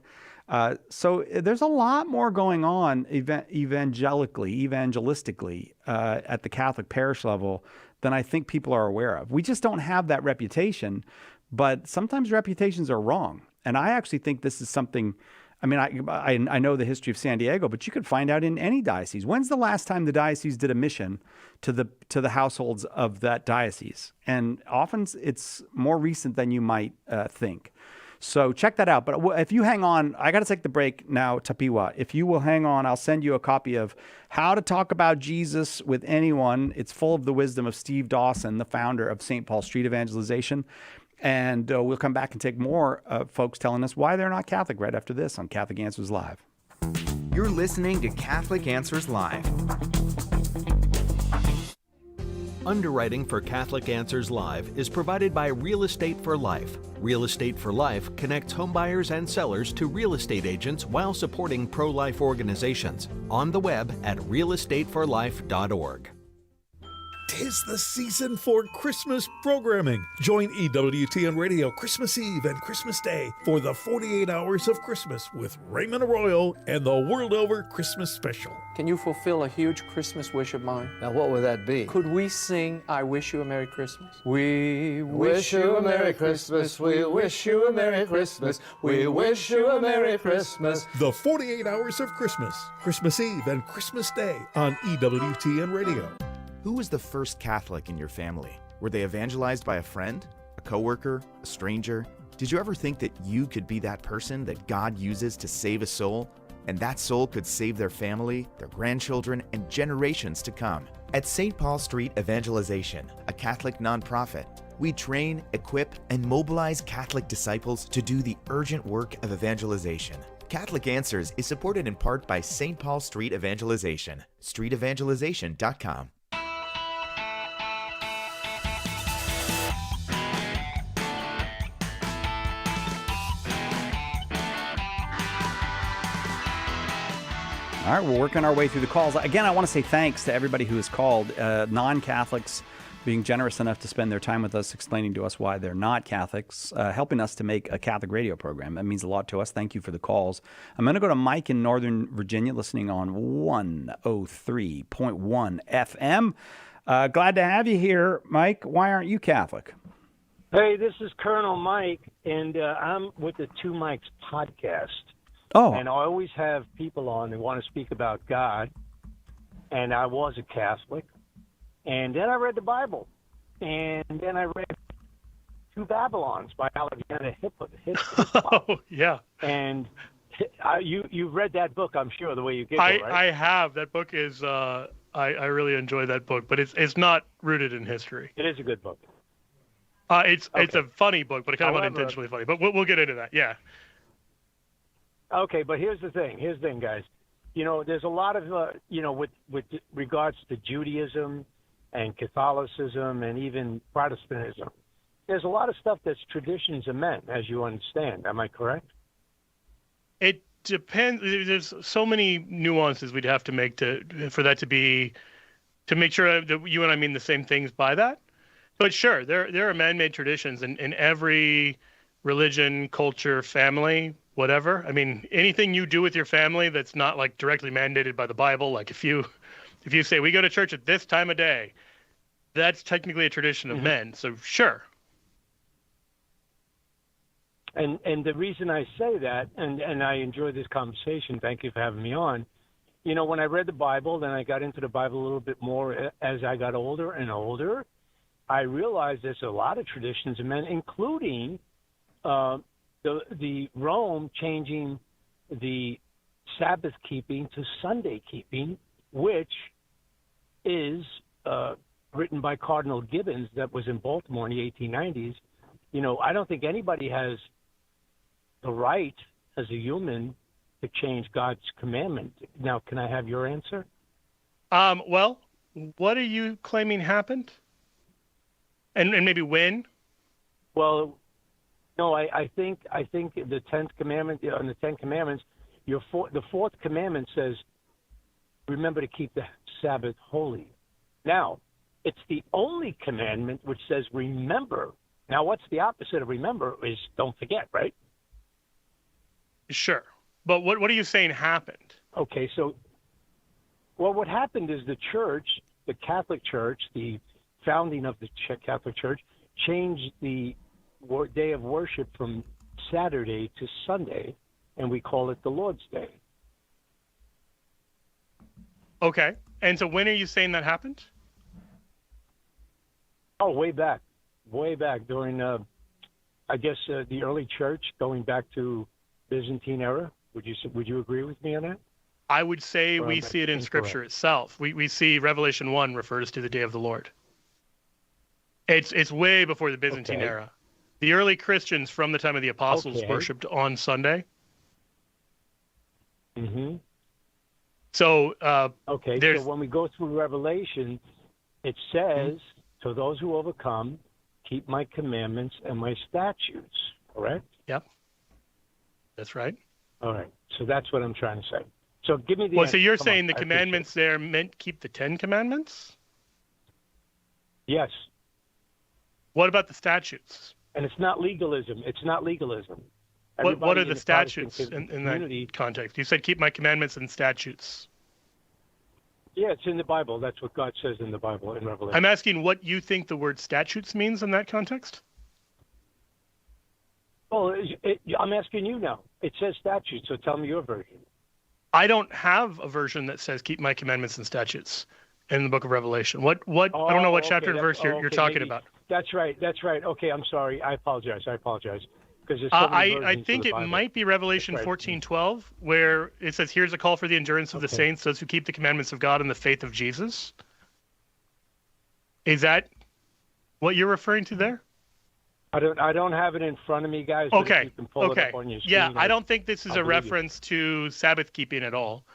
So there's a lot more going on evangelistically at the Catholic parish level than I think people are aware of. We just don't have that reputation, but sometimes reputations are wrong. And I actually think this is something, I mean, I know the history of San Diego, but you could find out in any diocese. When's the last time the diocese did a mission to the households of that diocese? And often it's more recent than you might think. So check that out. But if you hang on, I got to take the break now, Tapiwa. If you will hang on, I'll send you a copy of How to Talk About Jesus with Anyone. It's full of the wisdom of Steve Dawson, the founder of St. Paul Street Evangelization. And we'll come back and take more folks telling us why they're not Catholic right after this on Catholic Answers Live. You're listening to Catholic Answers Live. Underwriting for Catholic Answers Live is provided by Real Estate for Life. Real Estate for Life connects homebuyers and sellers to real estate agents while supporting pro-life organizations. On the web at realestateforlife.org. 'Tis the season for Christmas programming. Join EWTN Radio Christmas Eve and Christmas Day for the 48 Hours of Christmas with Raymond Arroyo and the World Over Christmas Special. Can you fulfill a huge Christmas wish of mine? Now, what would that be? Could we sing I Wish You a Merry Christmas? We wish you a Merry Christmas. We wish you a Merry Christmas. We wish you a Merry Christmas. The 48 Hours of Christmas, Christmas Eve and Christmas Day on EWTN Radio. Who was the first Catholic in your family? Were they evangelized by a friend, a coworker, a stranger? Did you ever think that you could be that person that God uses to save a soul? And that soul could save their family, their grandchildren, and generations to come. At St. Paul Street Evangelization, a Catholic nonprofit, we train, equip, and mobilize Catholic disciples to do the urgent work of evangelization. Catholic Answers is supported in part by St. Paul Street Evangelization, streetevangelization.com. All right, we're working our way through the calls. Again, I want to say thanks to everybody who has called, non-Catholics being generous enough to spend their time with us, explaining to us why they're not Catholics, helping us to make a Catholic radio program. That means a lot to us. Thank you for the calls. I'm going to go to Mike in Northern Virginia, listening on 103.1 FM. Glad to have you here, Mike. Why aren't you Catholic? Hey, this is Colonel Mike, and I'm with the Two Mikes podcast. Oh. And I always have people on who want to speak about God, and I was a Catholic. And then I read the Bible, and then I read Two Babylons by Alexander Hickman. Oh, yeah. And you've read that book, I'm sure, the way you giggle, right? I have. That book is, I really enjoy that book, but it's not rooted in history. It is a good book. It's a funny book, but kind of unintentionally funny. But we'll get into that, yeah. Okay, but here's the thing, guys. You know, there's a lot of, with regards to Judaism and Catholicism and even Protestantism, there's a lot of stuff that's traditions of men, as you understand. Am I correct? It depends. There's so many nuances we'd have to make for that to make sure that you and I mean the same things by that. But sure, there are man-made traditions in every religion, culture, family, whatever. I mean, anything you do with your family that's not like directly mandated by the Bible, like if you say we go to church at this time of day, that's technically a tradition of men. So sure. And the reason I say that, and I enjoy this conversation, thank you for having me on. You know, when I read the Bible, then I got into the Bible a little bit more as I got older and older. I realized there's a lot of traditions of men, including the Rome changing the Sabbath keeping to Sunday keeping, which is written by Cardinal Gibbons that was in Baltimore in the 1890s. You know, I don't think anybody has the right as a human to change God's commandment. Now, can I have your answer? Well, what are you claiming happened? And maybe when? Well, no, I think the 10th commandment, on the 10 commandments, the fourth commandment says, remember to keep the Sabbath holy. Now, it's the only commandment which says remember. Now, what's the opposite of remember is don't forget, right? Sure. But what are you saying happened? Okay, so, well, what happened is the church, the Catholic Church, the founding of the Catholic Church, changed the day of worship from Saturday to Sunday, and we call it the Lord's Day. Okay. And so when are you saying that happened? Oh, way back during, I guess, the early church, going back to Byzantine era. Would you agree with me on that? I would say we see it in Scripture itself. We see Revelation 1 refers to the day of the Lord. It's way before the Byzantine era. The early Christians from the time of the apostles worshipped on Sunday. Mm-hmm. So so when we go through Revelation, it says, to those who overcome, keep my commandments and my statutes, correct? Yep. That's right. All right. So that's what I'm trying to say. So give me the Well, answer. so you're Come saying on. the commandments there meant keep the 10 commandments? Yes. What about the statutes? And it's not legalism. It's not legalism. What are Everybody the in statutes Protestant in community, that context? You said keep my commandments and statutes. Yeah, it's in the Bible. That's what God says in the Bible in Revelation. I'm asking what you think the word statutes means in that context? Well, I'm asking you now. It says statutes, so tell me your version. I don't have a version that says keep my commandments and statutes in the book of Revelation. What I don't know what chapter and verse you're talking about. That's right. Okay, I'm sorry. I apologize. Because there's so many versions I of think the it Bible. might be Revelation 14:12, where it says, here's a call for the endurance of the saints, those who keep the commandments of God and the faith of Jesus. Is that what you're referring to there? I don't have it in front of me, guys. But if you can pull it up on your screen, Yeah, I don't think this is a reference to Sabbath keeping at all.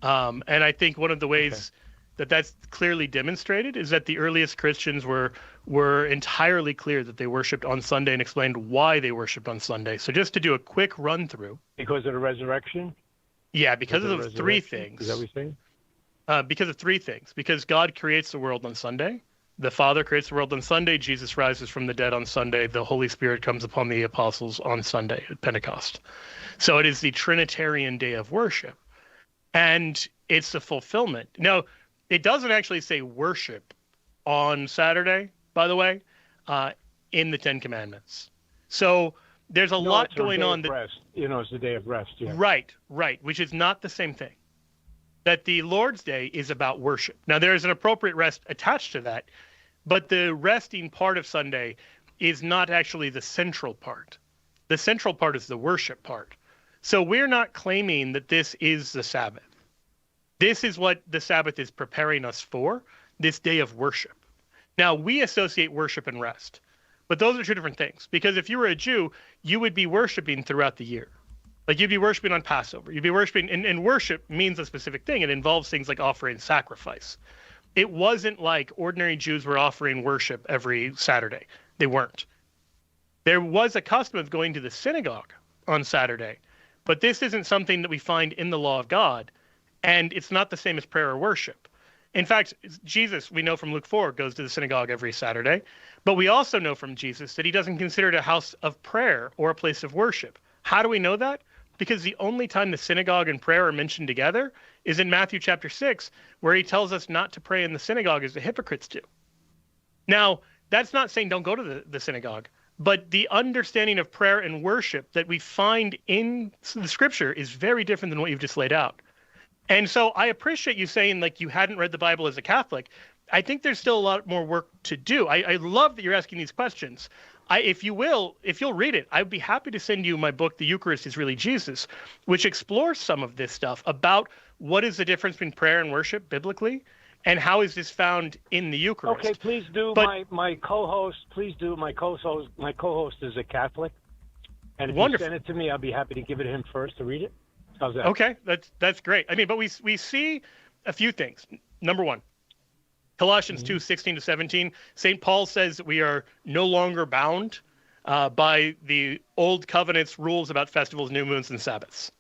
And I think one of the ways that's clearly demonstrated is that the earliest Christians were entirely clear that they worshipped on Sunday and explained why they worshipped on Sunday. So just to do a quick run through. Because of the resurrection? Yeah, because of three things. Is that what you're saying? Because of three things. Because God creates the world on Sunday. The Father creates the world on Sunday. Jesus rises from the dead on Sunday. The Holy Spirit comes upon the apostles on Sunday at Pentecost. So it is the Trinitarian day of worship. And it's the fulfillment. Now, it doesn't actually say worship on Saturday, by the way, in the Ten Commandments. So there's a lot going on. Rest. It's the day of rest. Yeah. Right, which is not the same thing. That the Lord's Day is about worship. Now, there is an appropriate rest attached to that, but the resting part of Sunday is not actually the central part. The central part is the worship part. So we're not claiming that this is the Sabbath. This is what the Sabbath is preparing us for, this day of worship. Now, we associate worship and rest, but those are two different things. Because if you were a Jew, you would be worshiping throughout the year. Like you'd be worshiping on Passover. You'd be worshiping, and worship means a specific thing. It involves things like offering sacrifice. It wasn't like ordinary Jews were offering worship every Saturday. They weren't. There was a custom of going to the synagogue on Saturday, but this isn't something that we find in the law of God, and it's not the same as prayer or worship. In fact, Jesus, we know from Luke 4, goes to the synagogue every Saturday, but we also know from Jesus that he doesn't consider it a house of prayer or a place of worship. How do we know that? Because the only time the synagogue and prayer are mentioned together is in Matthew chapter 6, where he tells us not to pray in the synagogue as the hypocrites do. Now, that's not saying don't go to the synagogue, but the understanding of prayer and worship that we find in the scripture is very different than what you've just laid out. And so I appreciate you saying like you hadn't read the Bible as a Catholic. I think there's still a lot more work to do. I love that you're asking these questions. If you'll read it, I'd be happy to send you my book, The Eucharist is Really Jesus, which explores some of this stuff about what is the difference between prayer and worship biblically, and how is this found in the Eucharist. Okay, please do. My co-host, please do. My co-host is a Catholic, and if you send it to me, I'll be happy to give it to him first to read it. How's that? Okay, that's great. I mean, but we see a few things. Number one, Colossians 2:16-17, St. Paul says that we are no longer bound by the old covenant's rules about festivals, new moons, and Sabbaths.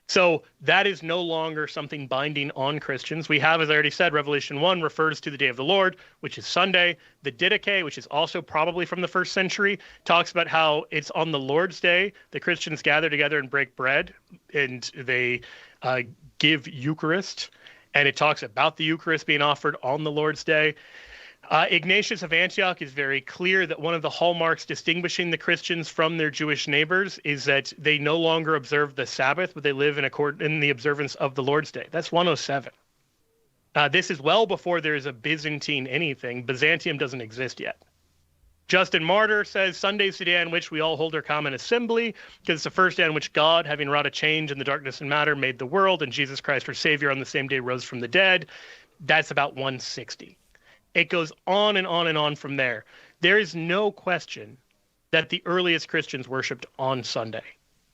So that is no longer something binding on Christians. We have, as I already said, Revelation 1 refers to the day of the Lord, which is Sunday. The Didache, which is also probably from the first century, talks about how it's on the Lord's Day the Christians gather together and break bread, and they give Eucharist. And it talks about the Eucharist being offered on the Lord's Day. Ignatius of Antioch is very clear that one of the hallmarks distinguishing the Christians from their Jewish neighbors is that they no longer observe the Sabbath, but they live in the observance of the Lord's Day. That's 107. This is well before there is a Byzantine anything. Byzantium doesn't exist yet. Justin Martyr says, Sunday is the day on which we all hold our common assembly, because it's the first day on which God, having wrought a change in the darkness and matter, made the world, and Jesus Christ, our Savior, on the same day rose from the dead. That's about 160. It goes on and on and on from there. There is no question that the earliest Christians worshipped on Sunday,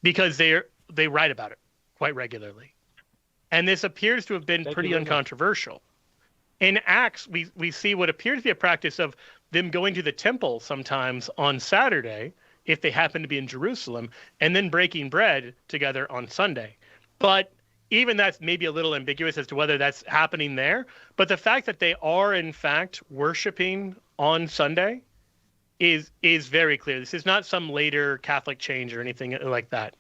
because they write about it quite regularly. And this appears to have been pretty uncontroversial. In Acts, we see what appears to be a practice of them going to the temple sometimes on Saturday, if they happen to be in Jerusalem, and then breaking bread together on Sunday. But even that's maybe a little ambiguous as to whether that's happening there. But the fact that they are, in fact, worshiping on Sunday is very clear. This is not some later Catholic change or anything like that.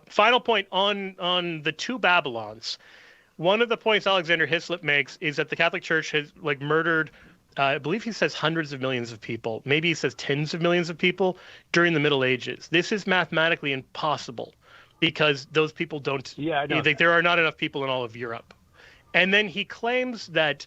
Final point on the two Babylons. One of the points Alexander Hislop makes is that the Catholic Church has murdered, I believe he says hundreds of millions of people. Maybe he says tens of millions of people during the Middle Ages. This is mathematically impossible because those people don't. There are not enough people in all of Europe. And then he claims that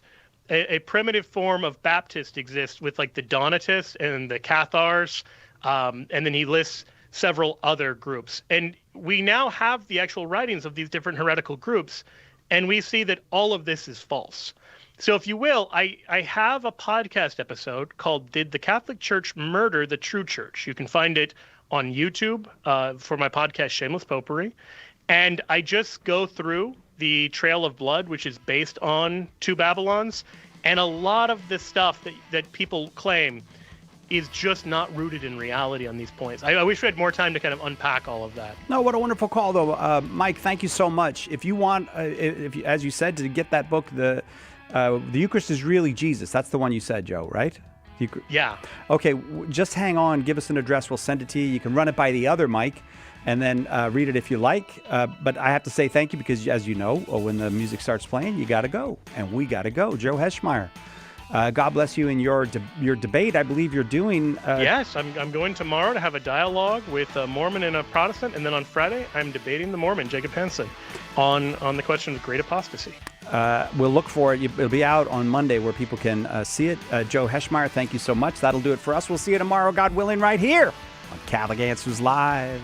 a primitive form of Baptist exists with the Donatists and the Cathars, and then he lists several other groups. And we now have the actual writings of these different heretical groups, and we see that all of this is false. So if you will, I have a podcast episode called Did the Catholic Church Murder the True Church? You can find it on YouTube for my podcast, Shameless Popery. And I just go through the Trail of Blood, which is based on two Babylons. And a lot of this stuff that people claim is just not rooted in reality on these points. I wish we had more time to kind of unpack all of that. No, what a wonderful call, though. Mike, thank you so much. If you want, as you said, to get that book, the The Eucharist is really Jesus. That's the one you said, Joe, right? Yeah. Okay, just hang on. Give us an address. We'll send it to you. You can run it by the other mic and then read it if you like. But I have to say thank you because, as you know, when the music starts playing, you got to go. And we got to go. Joe Heschmeyer. God bless you in your debate. I believe you're doing... Yes, I'm going tomorrow to have a dialogue with a Mormon and a Protestant, and then on Friday I'm debating the Mormon, Jacob Hansen, on the question of great apostasy. We'll look for it. It'll be out on Monday where people can see it. Joe Heschmeyer, thank you so much. That'll do it for us. We'll see you tomorrow, God willing, right here on Catholic Answers Live.